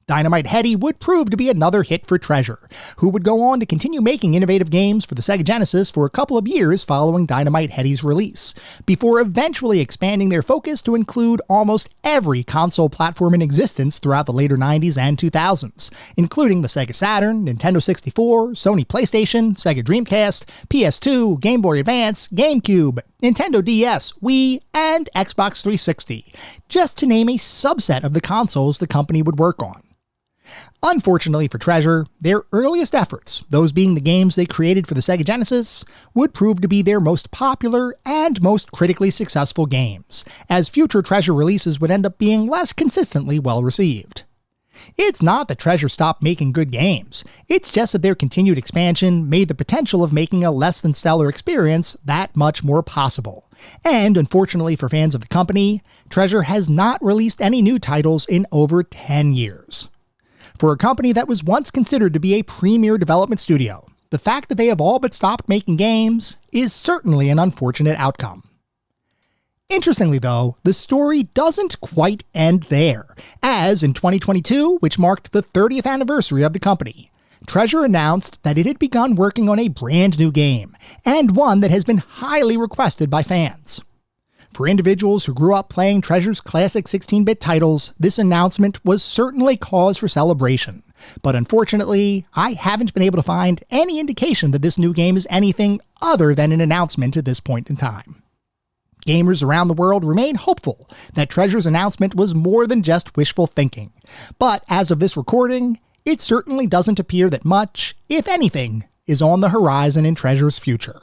S1: Dynamite Headdy would prove to be another hit for Treasure, who would go on to continue making innovative games for the Sega Genesis for a couple of years following Dynamite Headdy's release, before eventually expanding their focus to include almost every console platform in existence throughout the later 90s and 2000s, including the Sega Saturn, Nintendo 64, Sony PlayStation, Sega Dreamcast, PS2, Game Boy Advance, GameCube, Nintendo DS, Wii, and Xbox 360, just to name a subset of the consoles the company would work on. Unfortunately for Treasure, their earliest efforts, those being the games they created for the Sega Genesis, would prove to be their most popular and most critically successful games, as future Treasure releases would end up being less consistently well received. It's not that Treasure stopped making good games, it's just that their continued expansion made the potential of making a less than stellar experience that much more possible. And unfortunately for fans of the company, Treasure has not released any new titles in over 10 years. For a company that was once considered to be a premier development studio, the fact that they have all but stopped making games is certainly an unfortunate outcome. Interestingly though, the story doesn't quite end there, as in 2022, which marked the 30th anniversary of the company, Treasure announced that it had begun working on a brand new game, and one that has been highly requested by fans. For individuals who grew up playing Treasure's classic 16-bit titles, this announcement was certainly cause for celebration. But unfortunately, I haven't been able to find any indication that this new game is anything other than an announcement at this point in time. Gamers around the world remain hopeful that Treasure's announcement was more than just wishful thinking. But as of this recording, it certainly doesn't appear that much, if anything, is on the horizon in Treasure's future.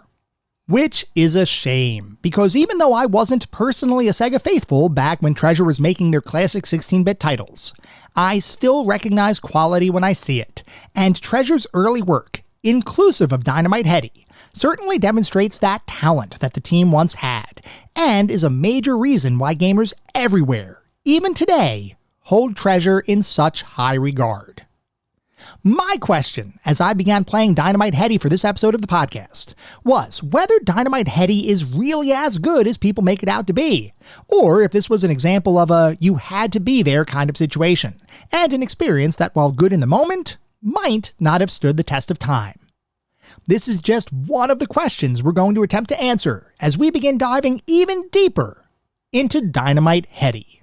S1: Which is a shame, because even though I wasn't personally a Sega faithful back when Treasure was making their classic 16-bit titles, I still recognize quality when I see it, and Treasure's early work, inclusive of Dynamite Headdy, certainly demonstrates that talent that the team once had, and is a major reason why gamers everywhere, even today, hold Treasure in such high regard. My question, as I began playing Dynamite Headdy for this episode of the podcast, was whether Dynamite Headdy is really as good as people make it out to be, or if this was an example of a you-had-to-be-there kind of situation, and an experience that, while good in the moment, might not have stood the test of time. This is just one of the questions we're going to attempt to answer as we begin diving even deeper into Dynamite Headdy.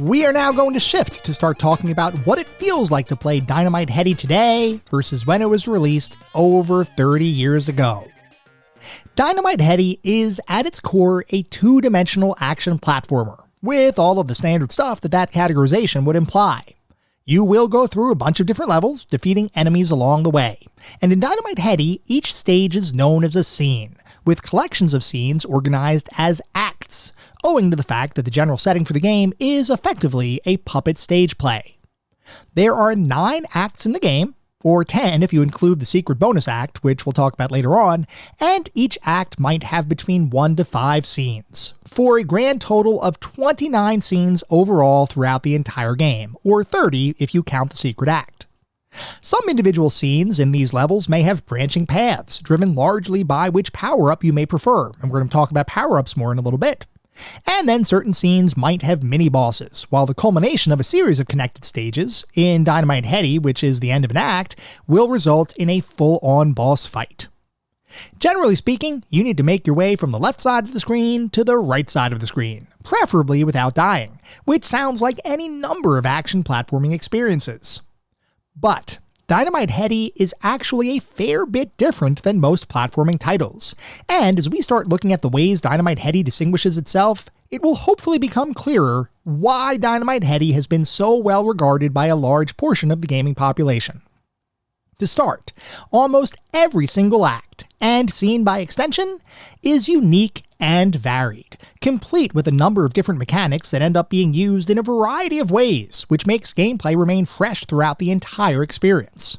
S1: We are now going to shift to start talking about what it feels like to play Dynamite Headdy today versus when it was released over 30 years ago. Dynamite Headdy is, at its core, a two-dimensional action platformer, with all of the standard stuff that categorization would imply. You will go through a bunch of different levels, defeating enemies along the way. And in Dynamite Headdy, each stage is known as a scene, with collections of scenes organized as acts, owing to the fact that the general setting for the game is effectively a puppet stage play. There are 9 acts in the game, or 10 if you include the secret bonus act, which we'll talk about later on, and each act might have between 1 to 5 scenes, for a grand total of 29 scenes overall throughout the entire game, or 30 if you count the secret act. Some individual scenes in these levels may have branching paths, driven largely by which power-up you may prefer, and we're going to talk about power-ups more in a little bit. And then certain scenes might have mini-bosses, while the culmination of a series of connected stages, in Dynamite Headdy, which is the end of an act, will result in a full-on boss fight. Generally speaking, you need to make your way from the left side of the screen to the right side of the screen, preferably without dying, which sounds like any number of action platforming experiences. But Dynamite Headdy is actually a fair bit different than most platforming titles, and as we start looking at the ways Dynamite Headdy distinguishes itself, it will hopefully become clearer why Dynamite Headdy has been so well regarded by a large portion of the gaming population. To start, almost every single act, and scene by extension, is unique and varied, complete with a number of different mechanics that end up being used in a variety of ways, which makes gameplay remain fresh throughout the entire experience.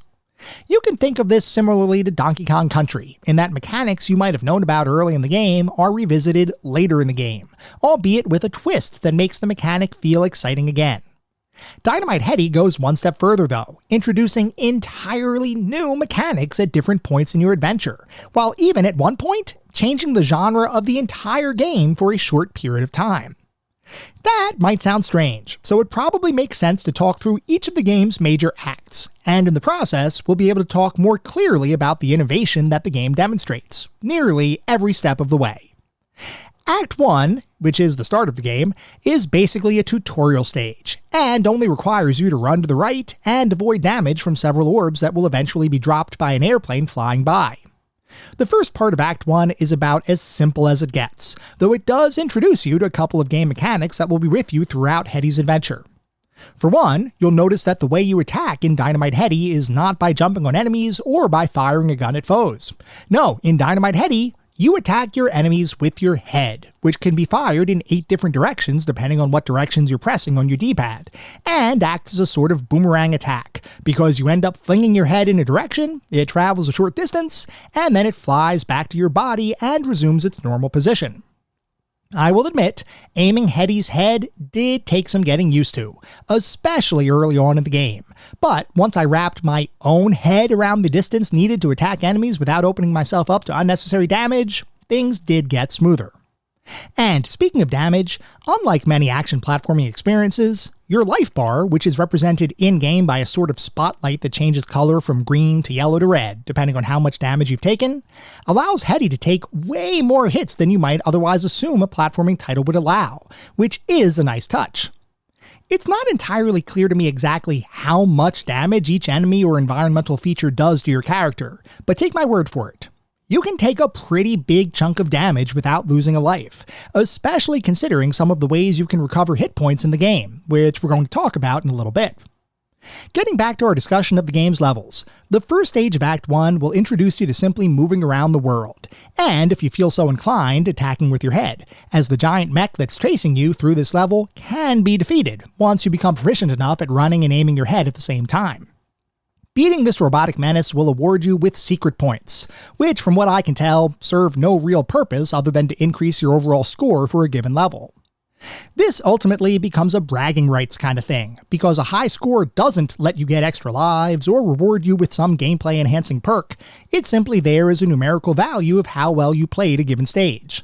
S1: You can think of this similarly to Donkey Kong Country, in that mechanics you might have known about early in the game are revisited later in the game, albeit with a twist that makes the mechanic feel exciting again. Dynamite Headdy goes one step further though, introducing entirely new mechanics at different points in your adventure, while even at one point, changing the genre of the entire game for a short period of time. That might sound strange, so it probably makes sense to talk through each of the game's major acts, and in the process, we'll be able to talk more clearly about the innovation that the game demonstrates, nearly every step of the way. Act 1, which is the start of the game, is basically a tutorial stage, and only requires you to run to the right and avoid damage from several orbs that will eventually be dropped by an airplane flying by. The first part of Act 1 is about as simple as it gets, though it does introduce you to a couple of game mechanics that will be with you throughout Headdy's adventure. For one, you'll notice that the way you attack in Dynamite Headdy is not by jumping on enemies or by firing a gun at foes. No, in Dynamite Headdy, you attack your enemies with your head, which can be fired in 8 different directions depending on what directions you're pressing on your D-pad, and acts as a sort of boomerang attack, because you end up flinging your head in a direction, it travels a short distance, and then it flies back to your body and resumes its normal position. I will admit, aiming Headdy's head did take some getting used to, especially early on in the game, but once I wrapped my own head around the distance needed to attack enemies without opening myself up to unnecessary damage, things did get smoother. And speaking of damage, unlike many action platforming experiences, your life bar, which is represented in-game by a sort of spotlight that changes color from green to yellow to red, depending on how much damage you've taken, allows Headdy to take way more hits than you might otherwise assume a platforming title would allow, which is a nice touch. It's not entirely clear to me exactly how much damage each enemy or environmental feature does to your character, but take my word for it. You can take a pretty big chunk of damage without losing a life, especially considering some of the ways you can recover hit points in the game, which we're going to talk about in a little bit. Getting back to our discussion of the game's levels, the first stage of Act 1 will introduce you to simply moving around the world, and if you feel so inclined, attacking with your head, as the giant mech that's chasing you through this level can be defeated once you become proficient enough at running and aiming your head at the same time. Beating this robotic menace will award you with secret points, which from what I can tell serve no real purpose other than to increase your overall score for a given level. This ultimately becomes a bragging rights kind of thing, because a high score doesn't let you get extra lives or reward you with some gameplay enhancing perk, it's simply there as a numerical value of how well you played a given stage.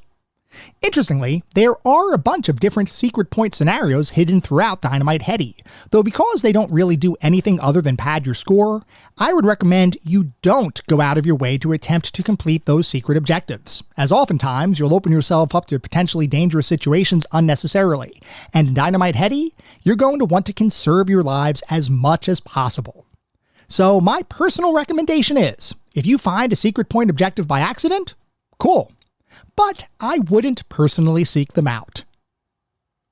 S1: Interestingly, there are a bunch of different secret point scenarios hidden throughout Dynamite Headdy, though because they don't really do anything other than pad your score, I would recommend you don't go out of your way to attempt to complete those secret objectives, as oftentimes you'll open yourself up to potentially dangerous situations unnecessarily, and in Dynamite Headdy, you're going to want to conserve your lives as much as possible. So my personal recommendation is, if you find a secret point objective by accident, cool. But I wouldn't personally seek them out.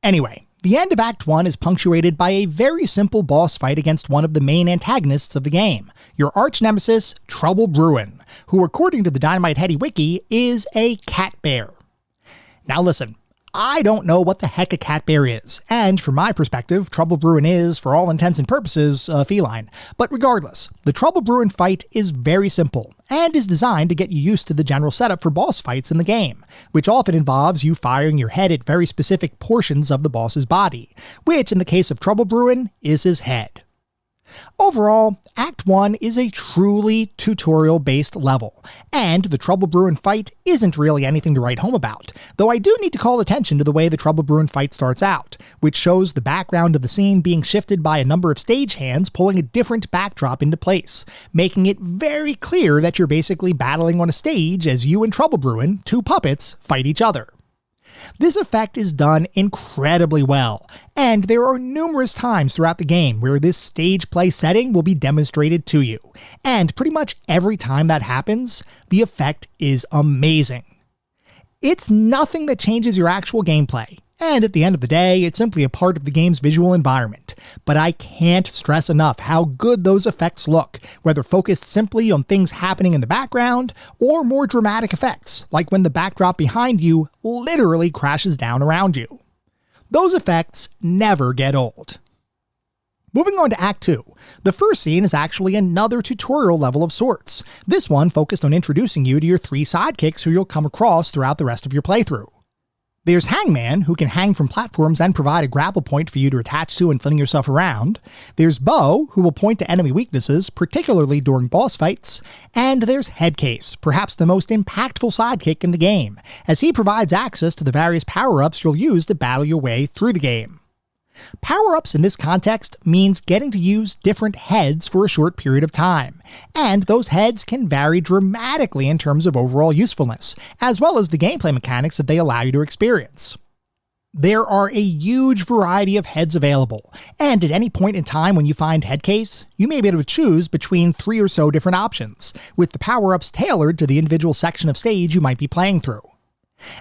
S1: Anyway, the end of Act 1 is punctuated by a very simple boss fight against one of the main antagonists of the game, your arch-nemesis, Trouble Bruin, who according to the Dynamite Headdy wiki is a cat bear. Now listen, I don't know what the heck a cat bear is, and from my perspective, Trouble Bruin is, for all intents and purposes, a feline. But regardless, the Trouble Bruin fight is very simple, and is designed to get you used to the general setup for boss fights in the game, which often involves you firing your head at very specific portions of the boss's body, which in the case of Trouble Bruin is his head. Overall, Act 1 is a truly tutorial-based level, and the Trouble Bruin fight isn't really anything to write home about, though I do need to call attention to the way the Trouble Bruin fight starts out, which shows the background of the scene being shifted by a number of stagehands pulling a different backdrop into place, making it very clear that you're basically battling on a stage as you and Trouble Bruin, two puppets, fight each other. This effect is done incredibly well, and there are numerous times throughout the game where this stage play setting will be demonstrated to you, and pretty much every time that happens, the effect is amazing. It's nothing that changes your actual gameplay, and at the end of the day, it's simply a part of the game's visual environment, but I can't stress enough how good those effects look, whether focused simply on things happening in the background, or more dramatic effects, like when the backdrop behind you literally crashes down around you. Those effects never get old. Moving on to Act 2, the first scene is actually another tutorial level of sorts, this one focused on introducing you to your three sidekicks who you'll come across throughout the rest of your playthrough. There's Hangman, who can hang from platforms and provide a grapple point for you to attach to and fling yourself around. There's Bo, who will point to enemy weaknesses, particularly during boss fights. And there's Headcase, perhaps the most impactful sidekick in the game, as he provides access to the various power-ups you'll use to battle your way through the game. Power-ups in this context means getting to use different heads for a short period of time, and those heads can vary dramatically in terms of overall usefulness, as well as the gameplay mechanics that they allow you to experience. There are a huge variety of heads available, and at any point in time when you find Headcase, you may be able to choose between 3 or so different options, with the power-ups tailored to the individual section of stage you might be playing through.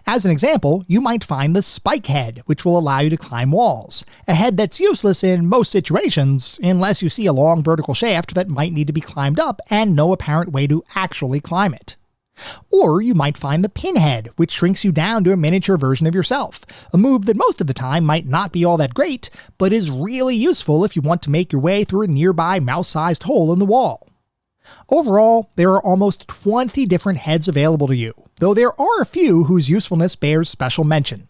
S1: As an example, you might find the Spike Head, which will allow you to climb walls, a head that's useless in most situations, unless you see a long vertical shaft that might need to be climbed up and no apparent way to actually climb it. Or you might find the Pinhead, which shrinks you down to a miniature version of yourself, a move that most of the time might not be all that great, but is really useful if you want to make your way through a nearby mouse-sized hole in the wall. Overall, there are almost 20 different heads available to you, though there are a few whose usefulness bears special mention.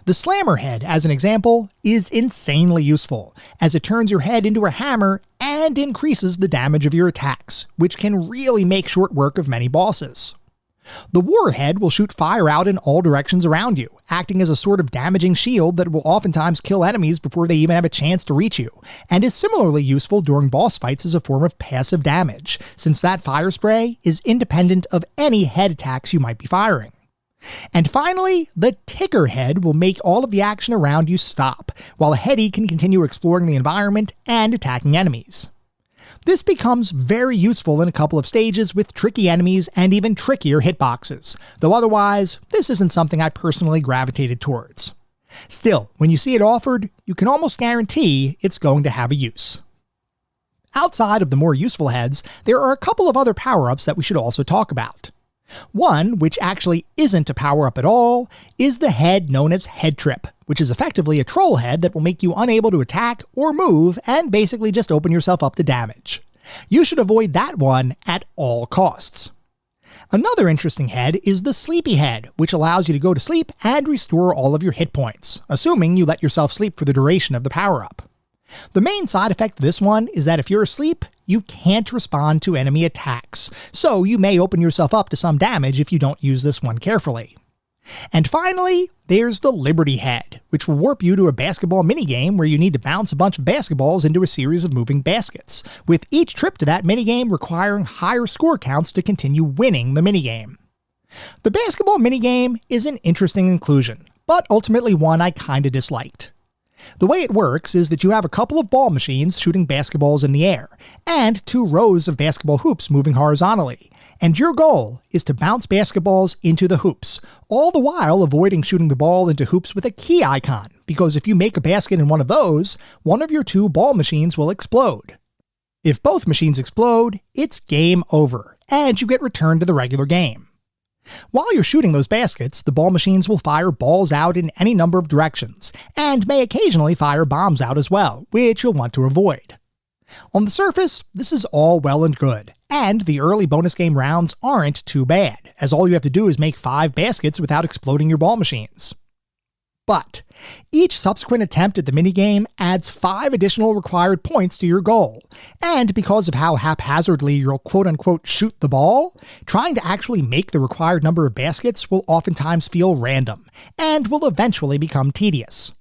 S1: The Slammer Head, as an example, is insanely useful, as it turns your head into a hammer and increases the damage of your attacks, which can really make short work of many bosses. The Warhead will shoot fire out in all directions around you, acting as a sort of damaging shield that will oftentimes kill enemies before they even have a chance to reach you, and is similarly useful during boss fights as a form of passive damage, since that fire spray is independent of any head attacks you might be firing. And finally, the Ticker Head will make all of the action around you stop, while Headdy can continue exploring the environment and attacking enemies. This becomes very useful in a couple of stages with tricky enemies and even trickier hitboxes, though otherwise, this isn't something I personally gravitated towards. Still, when you see it offered, you can almost guarantee it's going to have a use. Outside of the more useful heads, there are a couple of other power-ups that we should also talk about. One, which actually isn't a power-up at all, is the head known as Head Trip, which is effectively a troll head that will make you unable to attack or move and basically just open yourself up to damage. You should avoid that one at all costs. Another interesting head is the Sleepy Head, which allows you to go to sleep and restore all of your hit points, assuming you let yourself sleep for the duration of the power-up. The main side effect of this one is that if you're asleep, you can't respond to enemy attacks, so you may open yourself up to some damage if you don't use this one carefully. And finally, there's the Liberty Head, which will warp you to a basketball minigame where you need to bounce a bunch of basketballs into a series of moving baskets, with each trip to that minigame requiring higher score counts to continue winning the minigame. The basketball minigame is an interesting inclusion, but ultimately one I kinda disliked. The way it works is that you have a couple of ball machines shooting basketballs in the air, and 2 rows of basketball hoops moving horizontally, and your goal is to bounce basketballs into the hoops, all the while avoiding shooting the ball into hoops with a key icon, because if you make a basket in one of those, one of your 2 ball machines will explode. If both machines explode, it's game over, and you get returned to the regular game. While you're shooting those baskets, the ball machines will fire balls out in any number of directions, and may occasionally fire bombs out as well, which you'll want to avoid. On the surface, this is all well and good, and the early bonus game rounds aren't too bad, as all you have to do is make 5 baskets without exploding your ball machines. But each subsequent attempt at the minigame adds 5 additional required points to your goal, and because of how haphazardly you'll quote-unquote shoot the ball, trying to actually make the required number of baskets will oftentimes feel random, and will eventually become tedious.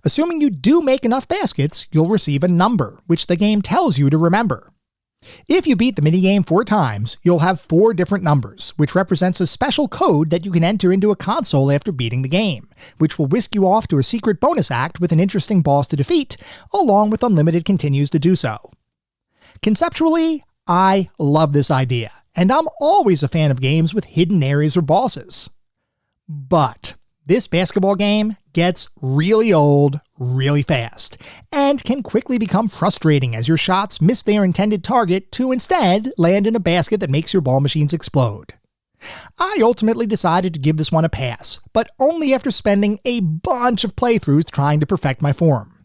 S1: Assuming you do make enough baskets, you'll receive a number, which the game tells you to remember. If you beat the minigame 4 times, you'll have 4 different numbers, which represents a special code that you can enter into a console after beating the game, which will whisk you off to a secret bonus act with an interesting boss to defeat, along with unlimited continues to do so. Conceptually, I love this idea, and I'm always a fan of games with hidden areas or bosses. But this basketball game gets really old really fast, and can quickly become frustrating as your shots miss their intended target to instead land in a basket that makes your ball machines explode. I ultimately decided to give this one a pass, but only after spending a bunch of playthroughs trying to perfect my form.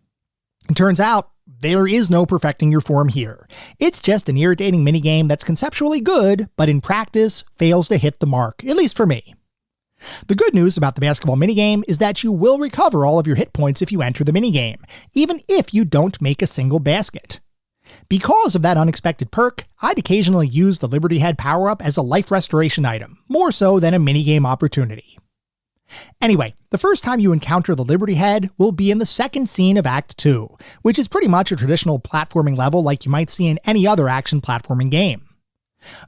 S1: It turns out, there is no perfecting your form here. It's just an irritating minigame that's conceptually good, but in practice fails to hit the mark, at least for me. The good news about the basketball minigame is that you will recover all of your hit points if you enter the minigame, even if you don't make a single basket. Because of that unexpected perk, I'd occasionally use the Liberty Head power-up as a life restoration item, more so than a minigame opportunity. Anyway, the first time you encounter the Liberty Head will be in the second scene of Act 2, which is pretty much a traditional platforming level like you might see in any other action platforming game.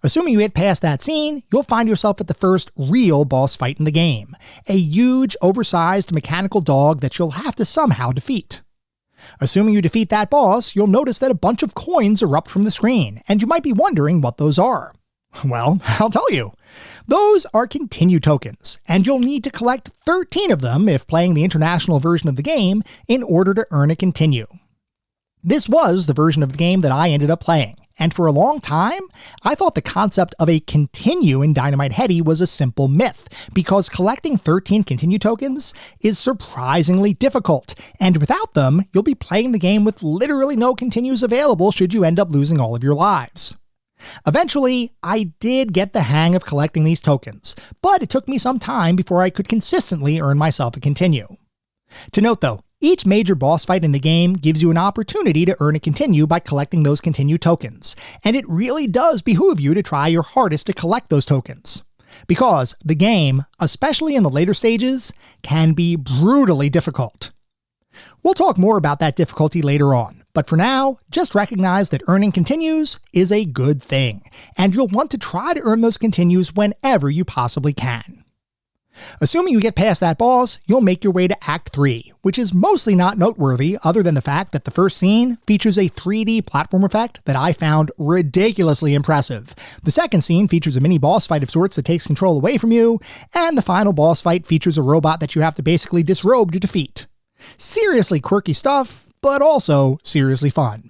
S1: Assuming you hit past that scene, you'll find yourself at the first real boss fight in the game, a huge, oversized mechanical dog that you'll have to somehow defeat. Assuming you defeat that boss, you'll notice that a bunch of coins erupt from the screen, and you might be wondering what those are. Well, I'll tell you. Those are continue tokens, and you'll need to collect 13 of them if playing the international version of the game in order to earn a continue. This was the version of the game that I ended up playing. And for a long time, I thought the concept of a continue in Dynamite Headdy was a simple myth, because collecting 13 continue tokens is surprisingly difficult, and without them, you'll be playing the game with literally no continues available should you end up losing all of your lives. Eventually, I did get the hang of collecting these tokens, but it took me some time before I could consistently earn myself a continue. To note though, each major boss fight in the game gives you an opportunity to earn a continue by collecting those continue tokens, and it really does behoove you to try your hardest to collect those tokens. Because the game, especially in the later stages, can be brutally difficult. We'll talk more about that difficulty later on, but for now, just recognize that earning continues is a good thing, and you'll want to try to earn those continues whenever you possibly can. Assuming you get past that boss, you'll make your way to Act 3, which is mostly not noteworthy other than the fact that the first scene features a 3D platform effect that I found ridiculously impressive. The second scene features a mini boss fight of sorts that takes control away from you, and the final boss fight features a robot that you have to basically disrobe to defeat. Seriously quirky stuff, but also seriously fun.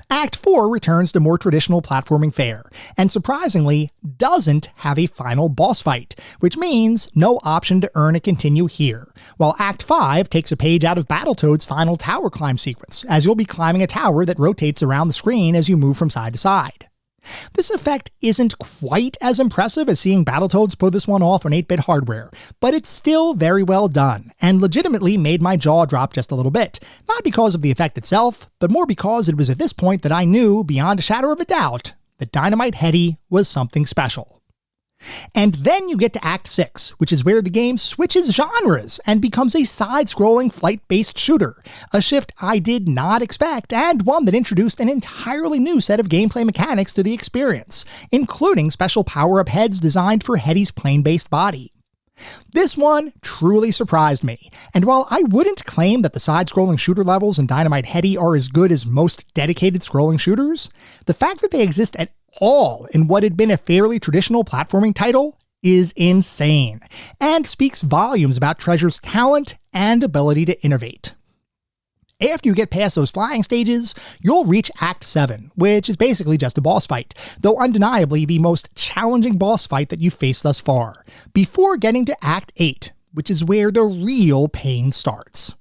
S1: Act 4 returns to more traditional platforming fare, and surprisingly, doesn't have a final boss fight, which means no option to earn a continue here, while Act 5 takes a page out of Battletoad's final tower climb sequence, as you'll be climbing a tower that rotates around the screen as you move from side to side. This effect isn't quite as impressive as seeing Battletoads pull this one off on 8-bit hardware, but it's still very well done, and legitimately made my jaw drop just a little bit, not because of the effect itself, but more because it was at this point that I knew, beyond a shadow of a doubt, that Dynamite Headdy was something special. And then you get to Act 6, which is where the game switches genres and becomes a side-scrolling flight-based shooter, a shift I did not expect and one that introduced an entirely new set of gameplay mechanics to the experience, including special power-up heads designed for Heady's plane-based body. This one truly surprised me, and while I wouldn't claim that the side-scrolling shooter levels in Dynamite Headdy are as good as most dedicated scrolling shooters, the fact that they exist at all in what had been a fairly traditional platforming title is insane, and speaks volumes about Treasure's talent and ability to innovate. After you get past those flying stages, you'll reach Act 7, which is basically just a boss fight, though undeniably the most challenging boss fight that you've faced thus far, before getting to Act 8, which is where the real pain starts.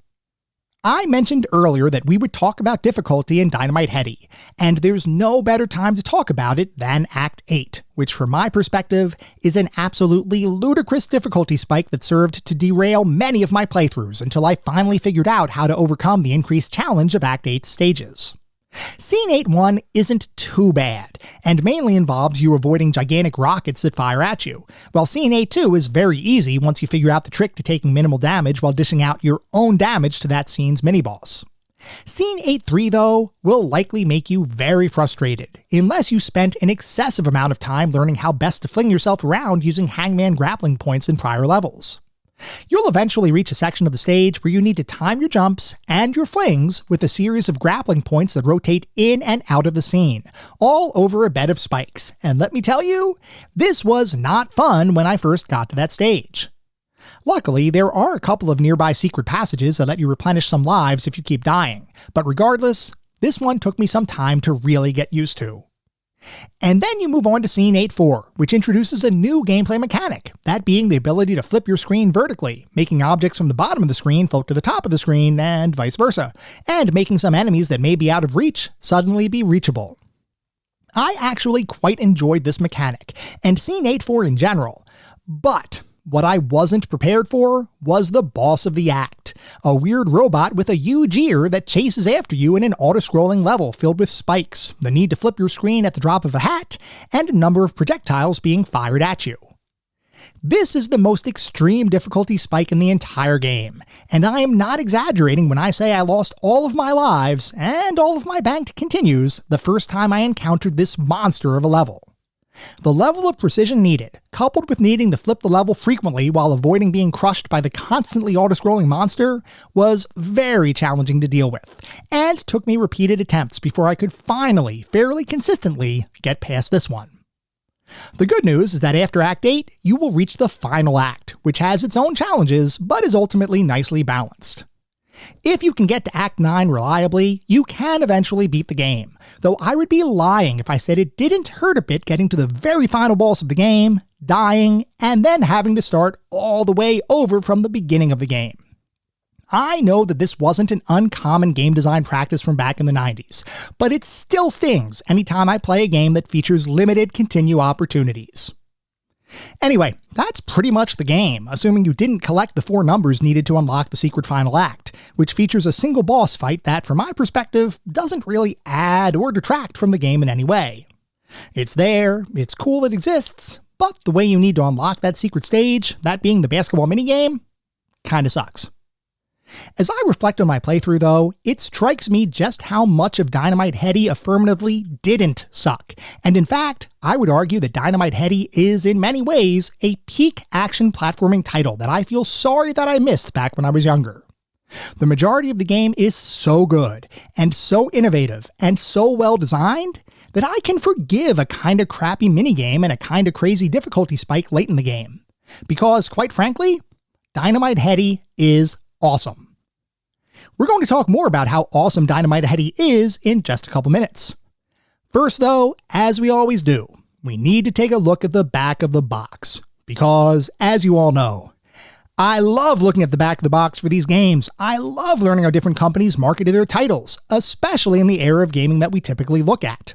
S1: I mentioned earlier that we would talk about difficulty in Dynamite Headdy, and there's no better time to talk about it than Act 8, which from my perspective is an absolutely ludicrous difficulty spike that served to derail many of my playthroughs until I finally figured out how to overcome the increased challenge of Act 8's stages. Scene 8-1 isn't too bad, and mainly involves you avoiding gigantic rockets that fire at you, while Scene 8-2 is very easy once you figure out the trick to taking minimal damage while dishing out your own damage to that scene's mini-boss. Scene 8-3, though, will likely make you very frustrated, unless you spent an excessive amount of time learning how best to fling yourself around using hangman grappling points in prior levels. You'll eventually reach a section of the stage where you need to time your jumps and your flings with a series of grappling points that rotate in and out of the scene, all over a bed of spikes, and let me tell you, this was not fun when I first got to that stage. Luckily, there are a couple of nearby secret passages that let you replenish some lives if you keep dying, but regardless, this one took me some time to really get used to. And then you move on to Scene 8-4, which introduces a new gameplay mechanic, that being the ability to flip your screen vertically, making objects from the bottom of the screen float to the top of the screen and vice versa, and making some enemies that may be out of reach suddenly be reachable. I actually quite enjoyed this mechanic, and Scene 8-4 in general, but what I wasn't prepared for was the boss of the act, a weird robot with a huge ear that chases after you in an auto-scrolling level filled with spikes, the need to flip your screen at the drop of a hat, and a number of projectiles being fired at you. This is the most extreme difficulty spike in the entire game, and I am not exaggerating when I say I lost all of my lives and all of my banked continues the first time I encountered this monster of a level. The level of precision needed, coupled with needing to flip the level frequently while avoiding being crushed by the constantly auto-scrolling monster, was very challenging to deal with, and took me repeated attempts before I could finally, fairly consistently, get past this one. The good news is that after Act 8, you will reach the final act, which has its own challenges, but is ultimately nicely balanced. If you can get to Act 9 reliably, you can eventually beat the game, though I would be lying if I said it didn't hurt a bit getting to the very final boss of the game, dying, and then having to start all the way over from the beginning of the game. I know that this wasn't an uncommon game design practice from back in the 90s, but it still stings anytime I play a game that features limited continue opportunities. Anyway, that's pretty much the game, assuming you didn't collect the 4 numbers needed to unlock the secret final act, which features a single boss fight that, from my perspective, doesn't really add or detract from the game in any way. It's there, it's cool it exists, but the way you need to unlock that secret stage, that being the basketball minigame, kinda sucks. As I reflect on my playthrough though, it strikes me just how much of Dynamite Headdy affirmatively didn't suck, and in fact, I would argue that Dynamite Headdy is in many ways a peak action platforming title that I feel sorry that I missed back when I was younger. The majority of the game is so good, and so innovative, and so well designed, that I can forgive a kinda crappy minigame and a kinda crazy difficulty spike late in the game. Because, quite frankly, Dynamite Headdy is awesome. We're going to talk more about how awesome Dynamite Headdy is in just a couple minutes. First though, as we always do, we need to take a look at the back of the box. Because, as you all know, I love looking at the back of the box for these games. I love learning how different companies marketed their titles, especially in the era of gaming that we typically look at.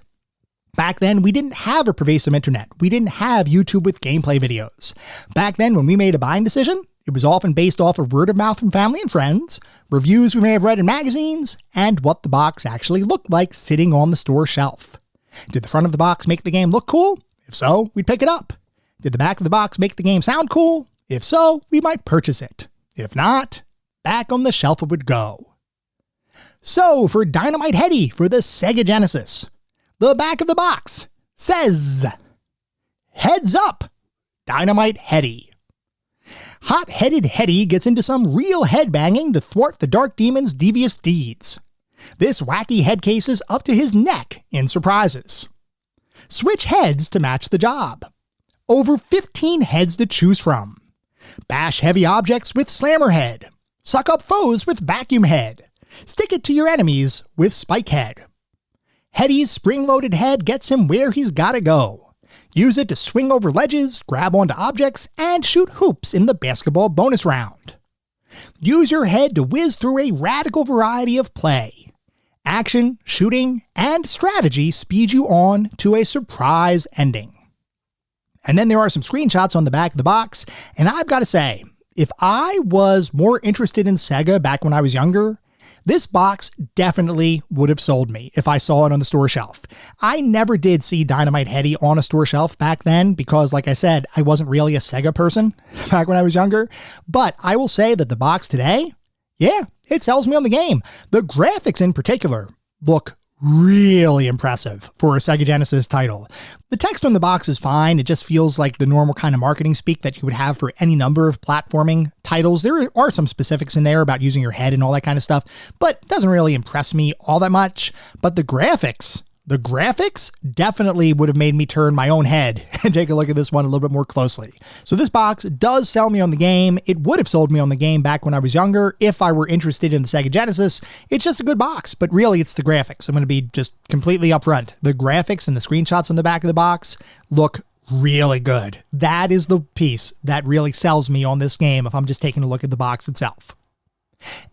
S1: Back then, we didn't have a pervasive internet. We didn't have YouTube with gameplay videos. Back then, when we made a buying decision, it was often based off of word of mouth from family and friends, reviews we may have read in magazines, and what the box actually looked like sitting on the store shelf. Did the front of the box make the game look cool? If so, we'd pick it up. Did the back of the box make the game sound cool? If so, we might purchase it. If not, back on the shelf it would go. So, for Dynamite Headdy for the Sega Genesis, the back of the box says, "Heads up, Dynamite Headdy." Hot-headed Headdy gets into some real headbanging to thwart the Dark Demon's devious deeds. This wacky head case is up to his neck in surprises. Switch heads to match the job. Over 15 heads to choose from. Bash heavy objects with Slammer Head. Suck up foes with Vacuum Head. Stick it to your enemies with Spike Head. Heady's spring-loaded head gets him where he's gotta go. Use it to swing over ledges, grab onto objects, and shoot hoops in the basketball bonus round. Use your head to whiz through a radical variety of play. Action, shooting, and strategy speed you on to a surprise ending. And then there are some screenshots on the back of the box, and I've got to say, if I was more interested in Sega back when I was younger, this box definitely would have sold me if I saw it on the store shelf. I never did see Dynamite Headdy on a store shelf back then because, like I said, I wasn't really a Sega person back when I was younger. But I will say that the box today, yeah, it sells me on the game. The graphics in particular look really impressive for a Sega Genesis title. The text on the box is fine. It just feels like the normal kind of marketing speak that you would have for any number of platforming titles. There are some specifics in there about using your head and all that kind of stuff, but it doesn't really impress me all that much. But the graphics definitely would have made me turn my own head and take a look at this one a little bit more closely. So this box does sell me on the game. It would have sold me on the game back when I was younger if I were interested in the Sega Genesis. It's just a good box, but really it's the graphics. I'm going to be just completely upfront. The graphics and the screenshots on the back of the box look really good. That is the piece that really sells me on this game if I'm just taking a look at the box itself.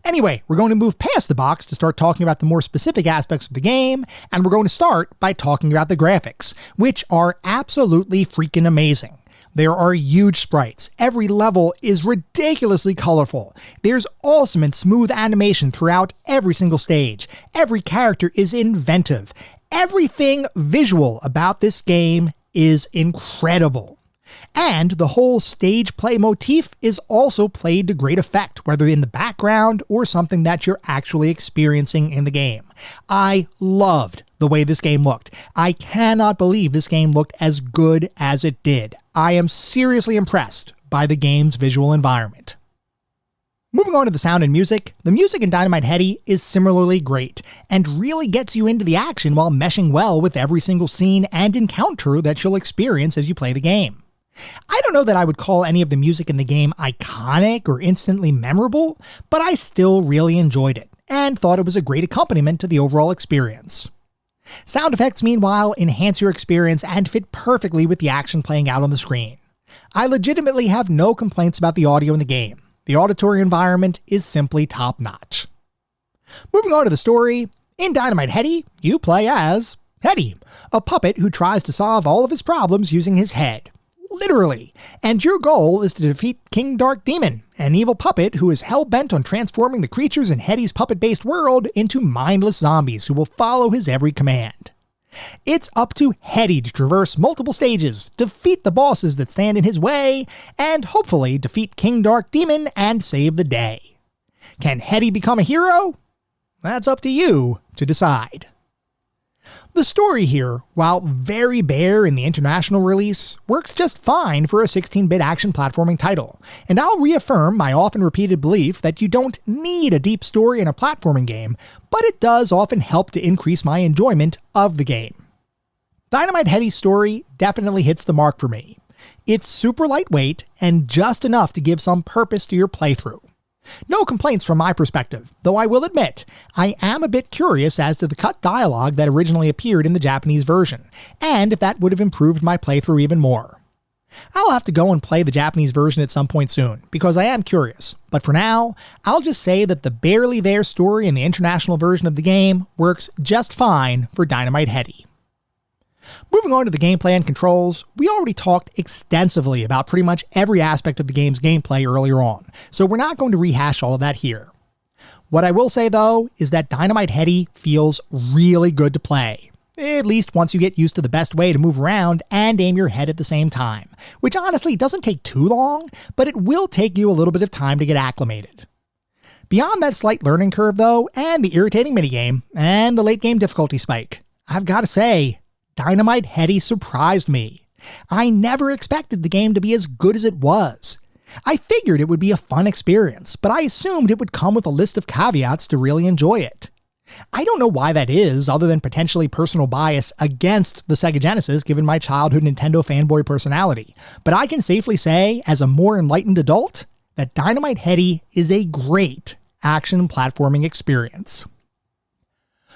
S1: Anyway, we're going to move past the box to start talking about the more specific aspects of the game, and we're going to start by talking about the graphics, which are absolutely freaking amazing. There are huge sprites. Every level is ridiculously colorful. There's awesome and smooth animation throughout every single stage. Every character is inventive. Everything visual about this game is incredible. And the whole stage play motif is also played to great effect, whether in the background or something that you're actually experiencing in the game. I loved the way this game looked. I cannot believe this game looked as good as it did. I am seriously impressed by the game's visual environment. Moving on to the sound and music, the music in Dynamite Headdy is similarly great, and really gets you into the action while meshing well with every single scene and encounter that you'll experience as you play the game. I don't know that I would call any of the music in the game iconic or instantly memorable, but I still really enjoyed it, and thought it was a great accompaniment to the overall experience. Sound effects, meanwhile, enhance your experience and fit perfectly with the action playing out on the screen. I legitimately have no complaints about the audio in the game. The auditory environment is simply top-notch. Moving on to the story, in Dynamite Headdy, you play as Headdy, a puppet who tries to solve all of his problems using his head. Literally. And your goal is to defeat King Dark Demon, an evil puppet who is hell-bent on transforming the creatures in Headdy's puppet-based world into mindless zombies who will follow his every command. It's up to Headdy to traverse multiple stages, defeat the bosses that stand in his way, and hopefully defeat King Dark Demon and save the day. Can Headdy become a hero? That's up to you to decide. The story here, while very bare in the international release, works just fine for a 16-bit action platforming title, and I'll reaffirm my often repeated belief that you don't need a deep story in a platforming game, but it does often help to increase my enjoyment of the game. Dynamite Headdy's story definitely hits the mark for me. It's super lightweight and just enough to give some purpose to your playthrough. No complaints from my perspective, though I will admit, I am a bit curious as to the cut dialogue that originally appeared in the Japanese version, and if that would have improved my playthrough even more. I'll have to go and play the Japanese version at some point soon, because I am curious, but for now, I'll just say that the barely there story in the international version of the game works just fine for Dynamite Headdy. Moving on to the gameplay and controls, we already talked extensively about pretty much every aspect of the game's gameplay earlier on, so we're not going to rehash all of that here. What I will say though is that Dynamite Headdy feels really good to play. At least once you get used to the best way to move around and aim your head at the same time, which honestly doesn't take too long, but it will take you a little bit of time to get acclimated. Beyond that slight learning curve though, and the irritating minigame, and the late game difficulty spike, I've got to say, Dynamite Headdy surprised me. I never expected the game to be as good as it was. I figured it would be a fun experience, but I assumed it would come with a list of caveats to really enjoy it. I don't know why that is, other than potentially personal bias against the Sega Genesis given my childhood Nintendo fanboy personality, but I can safely say, as a more enlightened adult, that Dynamite Headdy is a great action platforming experience.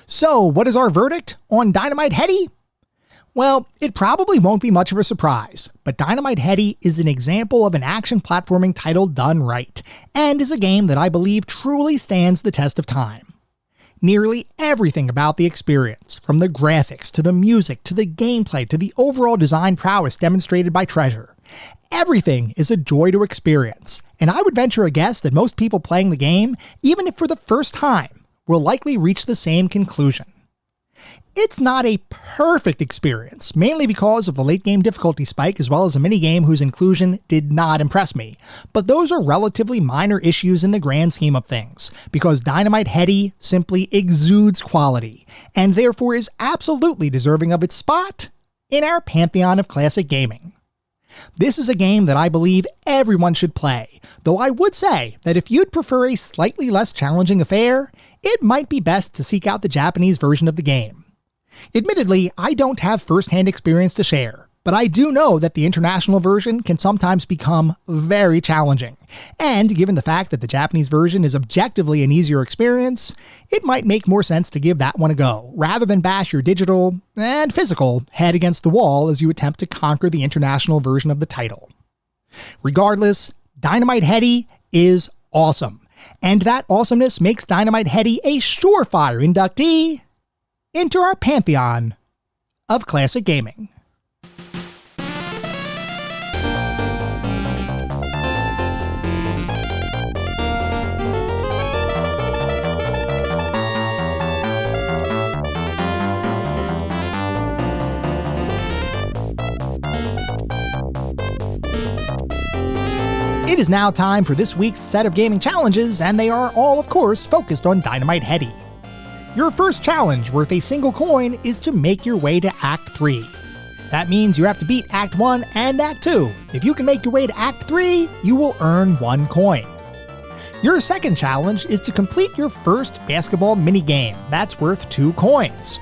S1: So, what is our verdict on Dynamite Headdy? Well, it probably won't be much of a surprise, but Dynamite Headdy is an example of an action platforming title done right, and is a game that I believe truly stands the test of time. Nearly everything about the experience, from the graphics to the music to the gameplay to the overall design prowess demonstrated by Treasure, everything is a joy to experience, and I would venture a guess that most people playing the game, even if for the first time, will likely reach the same conclusion. It's not a perfect experience, mainly because of the late game difficulty spike as well as a minigame whose inclusion did not impress me, but those are relatively minor issues in the grand scheme of things, because Dynamite Headdy simply exudes quality, and therefore is absolutely deserving of its spot in our pantheon of classic gaming. This is a game that I believe everyone should play, though I would say that if you'd prefer a slightly less challenging affair, it might be best to seek out the Japanese version of the game. Admittedly, I don't have first-hand experience to share, but I do know that the international version can sometimes become very challenging, and given the fact that the Japanese version is objectively an easier experience, it might make more sense to give that one a go, rather than bash your digital and physical head against the wall as you attempt to conquer the international version of the title. Regardless, Dynamite Headdy is awesome, and that awesomeness makes Dynamite Headdy a surefire inductee into our pantheon of classic gaming. It is now time for this week's set of gaming challenges, and they are all, of course, focused on Dynamite Headdy. Your first challenge, worth a single coin, is to make your way to Act 3. That means you have to beat Act 1 and Act 2. If you can make your way to Act 3, you will earn 1 coin. Your second challenge is to complete your first basketball minigame. That's worth 2 coins.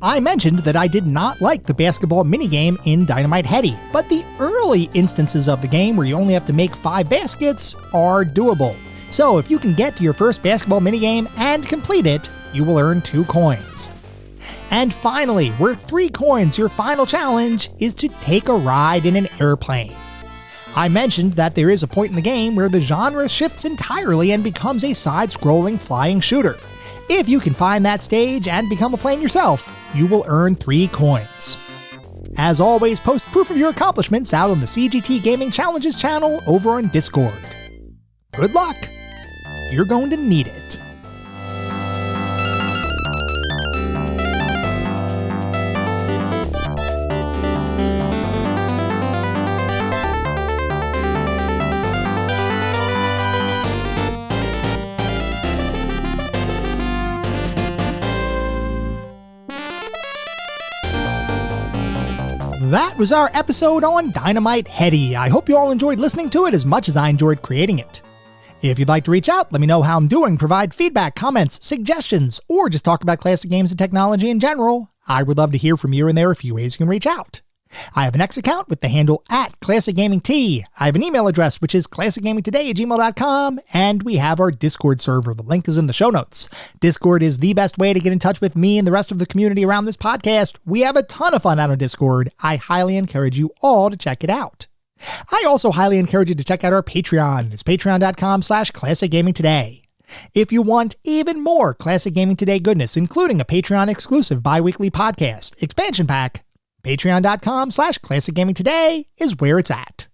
S1: I mentioned that I did not like the basketball minigame in Dynamite Headdy, but the early instances of the game where you only have to make 5 baskets are doable. So if you can get to your first basketball minigame and complete it, you will earn 2 coins. And finally, worth 3 coins, your final challenge is to take a ride in an airplane. I mentioned that there is a point in the game where the genre shifts entirely and becomes a side-scrolling flying shooter. If you can find that stage and become a plane yourself, you will earn 3 coins. As always, post proof of your accomplishments out on the CGT Gaming Challenges channel over on Discord. Good luck! You're going to need it. That was our episode on Dynamite Headdy. I hope you all enjoyed listening to it as much as I enjoyed creating it. If you'd like to reach out, let me know how I'm doing, provide feedback, comments, suggestions, or just talk about classic games and technology in general, I would love to hear from you, and there are a few ways you can reach out. I have an X account with the handle @ClassicGamingT. I have an email address, which is classicgamingtoday@gmail.com, and we have our Discord server. The link is in the show notes. Discord is the best way to get in touch with me and the rest of the community around this podcast. We have a ton of fun out on Discord. I highly encourage you all to check it out. I also highly encourage you to check out our Patreon. It's patreon.com/ClassicGamingToday. If you want even more Classic Gaming Today goodness, including a Patreon-exclusive bi-weekly podcast expansion pack, patreon.com/ClassicGamingToday is where it's at.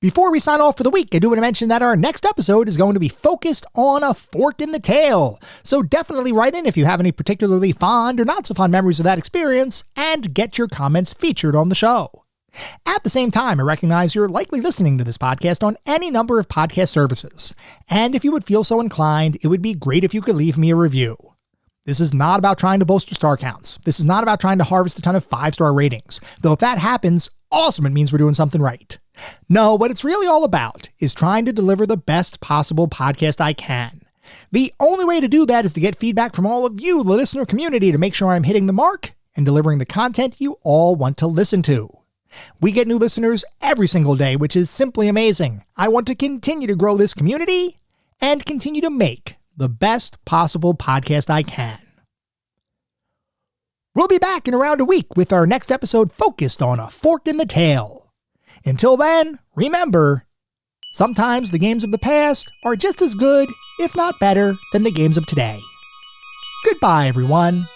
S1: Before we sign off for the week, I do want to mention that our next episode is going to be focused on a fork in the tail. So definitely write in if you have any particularly fond or not so fond memories of that experience, and get your comments featured on the show. At the same time, I recognize you're likely listening to this podcast on any number of podcast services, and if you would feel so inclined, it would be great if you could leave me a review. This is not about trying to boast your star counts. This is not about trying to harvest a ton of 5-star ratings, though if that happens, awesome, it means we're doing something right. No, what it's really all about is trying to deliver the best possible podcast I can. The only way to do that is to get feedback from all of you, the listener community, to make sure I'm hitting the mark and delivering the content you all want to listen to. We get new listeners every single day, which is simply amazing. I want to continue to grow this community and continue to make the best possible podcast I can. We'll be back in around a week with our next episode focused on a fork in the tail. Until then, remember, sometimes the games of the past are just as good, if not better, than the games of today. Goodbye, everyone.